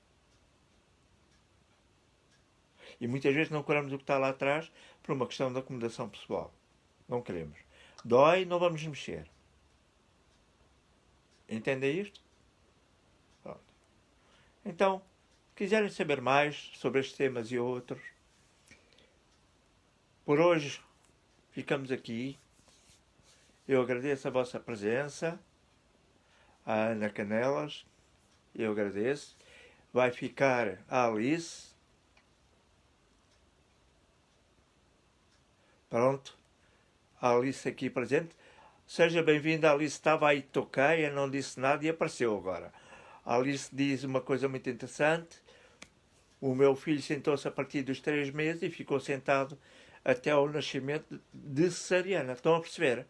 S1: E muitas vezes não curamos o que está lá atrás por uma questão de acomodação pessoal. Não queremos. Dói, não vamos mexer. Entendem isto? Pronto. Então, se quiserem saber mais sobre estes temas e outros, por hoje ficamos aqui. Eu agradeço a vossa presença. A Ana Canelas, eu agradeço. Vai ficar a Alice. Pronto. A Alice aqui presente. Seja bem-vinda, a Alice estava aí toqueia, não disse nada e apareceu agora. A Alice diz uma coisa muito interessante. O meu filho sentou-se a partir dos 3 meses e ficou sentado até ao nascimento de cesariana. Estão a perceber?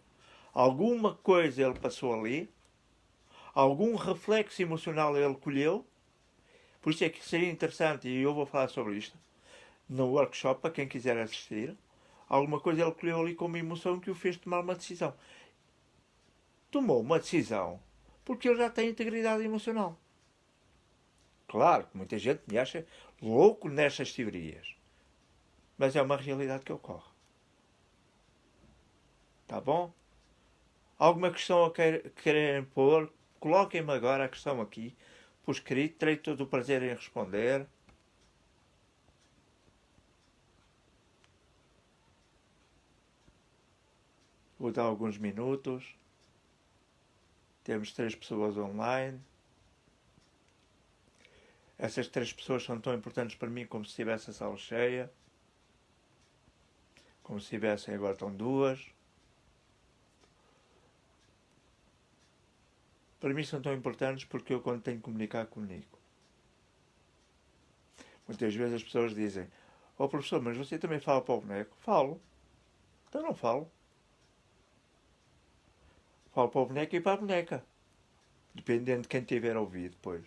S1: Alguma coisa ele passou ali, algum reflexo emocional ele colheu, por isso é que seria interessante, e eu vou falar sobre isto, no workshop, para quem quiser assistir, alguma coisa ele colheu ali como emoção que o fez tomar uma decisão. Tomou uma decisão porque ele já tem integridade emocional. Claro que muita gente me acha louco nestas teorias, mas é uma realidade que ocorre. Tá bom? Alguma questão a quererem pôr, coloquem-me agora a questão aqui, por escrito, terei todo o prazer em responder. Vou dar alguns minutos. Temos 3 pessoas online. Essas 3 pessoas são tão importantes para mim como se tivesse a sala cheia. Como se tivessem, agora estão 2. Para mim são tão importantes porque eu, quando tenho que comunicar, comunico. Muitas vezes as pessoas dizem: "Oh professor, mas você também fala para o boneco?" Falo. Então não falo. Falo para o boneco e para a boneca. Dependendo de quem tiver a ouvir depois.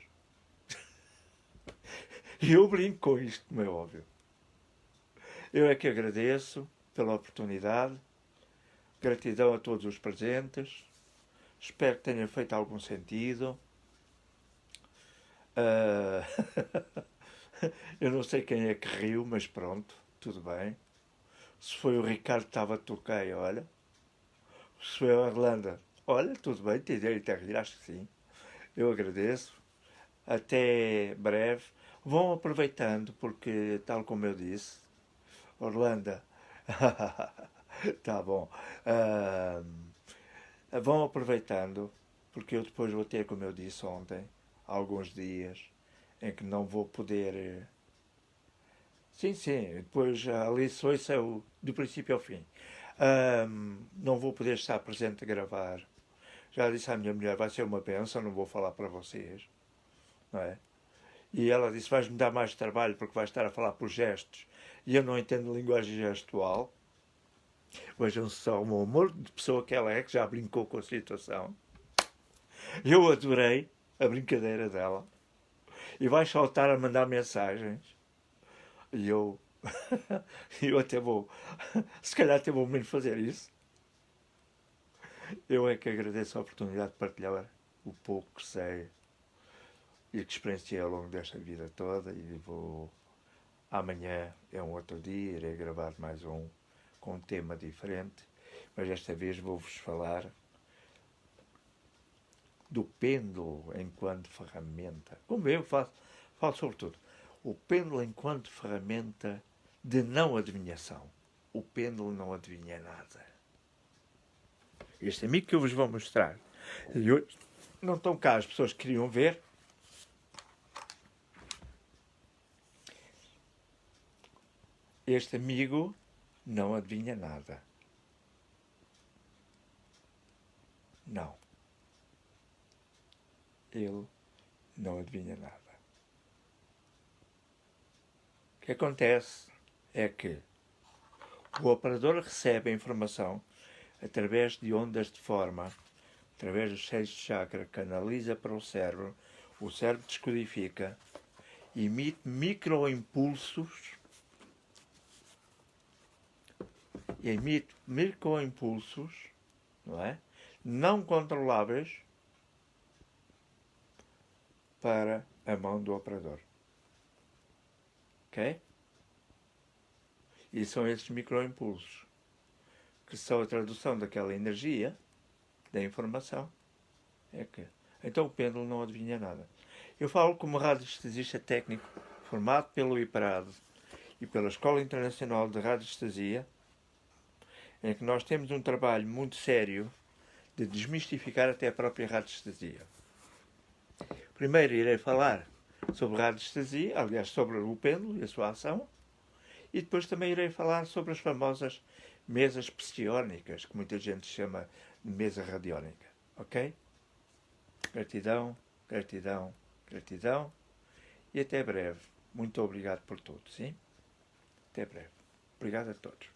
S1: E eu brinco com isto, como é óbvio. Eu é que agradeço pela oportunidade. Gratidão a todos os presentes. Espero que tenha feito algum sentido. Eu não sei quem é que riu, mas pronto, tudo bem. Se foi o Ricardo que estava toquei, olha. Se foi a Irlanda, olha, tudo bem, tem direito a rir, acho que sim. Eu agradeço. Até breve. Vão aproveitando, porque, tal como eu disse, Orlando, tá bom. Vão aproveitando, porque eu depois vou ter, como eu disse ontem, alguns dias em que não vou poder. Sim, sim, depois a lições é do princípio ao fim. Não vou poder estar presente a gravar. Já disse à minha mulher: vai ser uma bênção, não vou falar para vocês. Não é? E ela disse: vais-me dar mais trabalho porque vais estar a falar por gestos. E eu não entendo linguagem gestual. Vejam só o meu amor de pessoa que ela é, que já brincou com a situação. Eu adorei a brincadeira dela. E vai saltar a mandar mensagens. E eu. eu até vou. Se calhar até vou menos fazer isso. Eu é que agradeço a oportunidade de partilhar o pouco que sei e que experienciei ao longo desta vida toda. E vou. Amanhã é um outro dia, irei gravar mais um com um tema diferente. Mas desta vez vou-vos falar do pêndulo enquanto ferramenta. Como eu falo sobre tudo. O pêndulo enquanto ferramenta de não adivinhação. O pêndulo não adivinha nada. Este amigo que eu vos vou mostrar. E hoje não estão cá as pessoas que queriam ver. Este amigo não adivinha nada. Não. Ele não adivinha nada. O que acontece é que o operador recebe a informação através de ondas de forma, através do sexto chakra, canaliza para o cérebro descodifica, emite microimpulsos, não é? Não controláveis para a mão do operador. Ok? E são esses microimpulsos que são a tradução daquela energia, da informação. Então o pêndulo não adivinha nada. Eu falo como radiestesista técnico, formado pelo IPRAD e pela Escola Internacional de Radiestesia, em que nós temos um trabalho muito sério de desmistificar até a própria radiestesia. Primeiro irei falar sobre radiestesia, aliás, sobre o pêndulo e a sua ação, e depois também irei falar sobre as famosas mesas psiónicas, que muita gente chama de mesa radiónica. Ok? Gratidão, gratidão, gratidão e até breve. Muito obrigado por tudo, sim? Até breve. Obrigado a todos.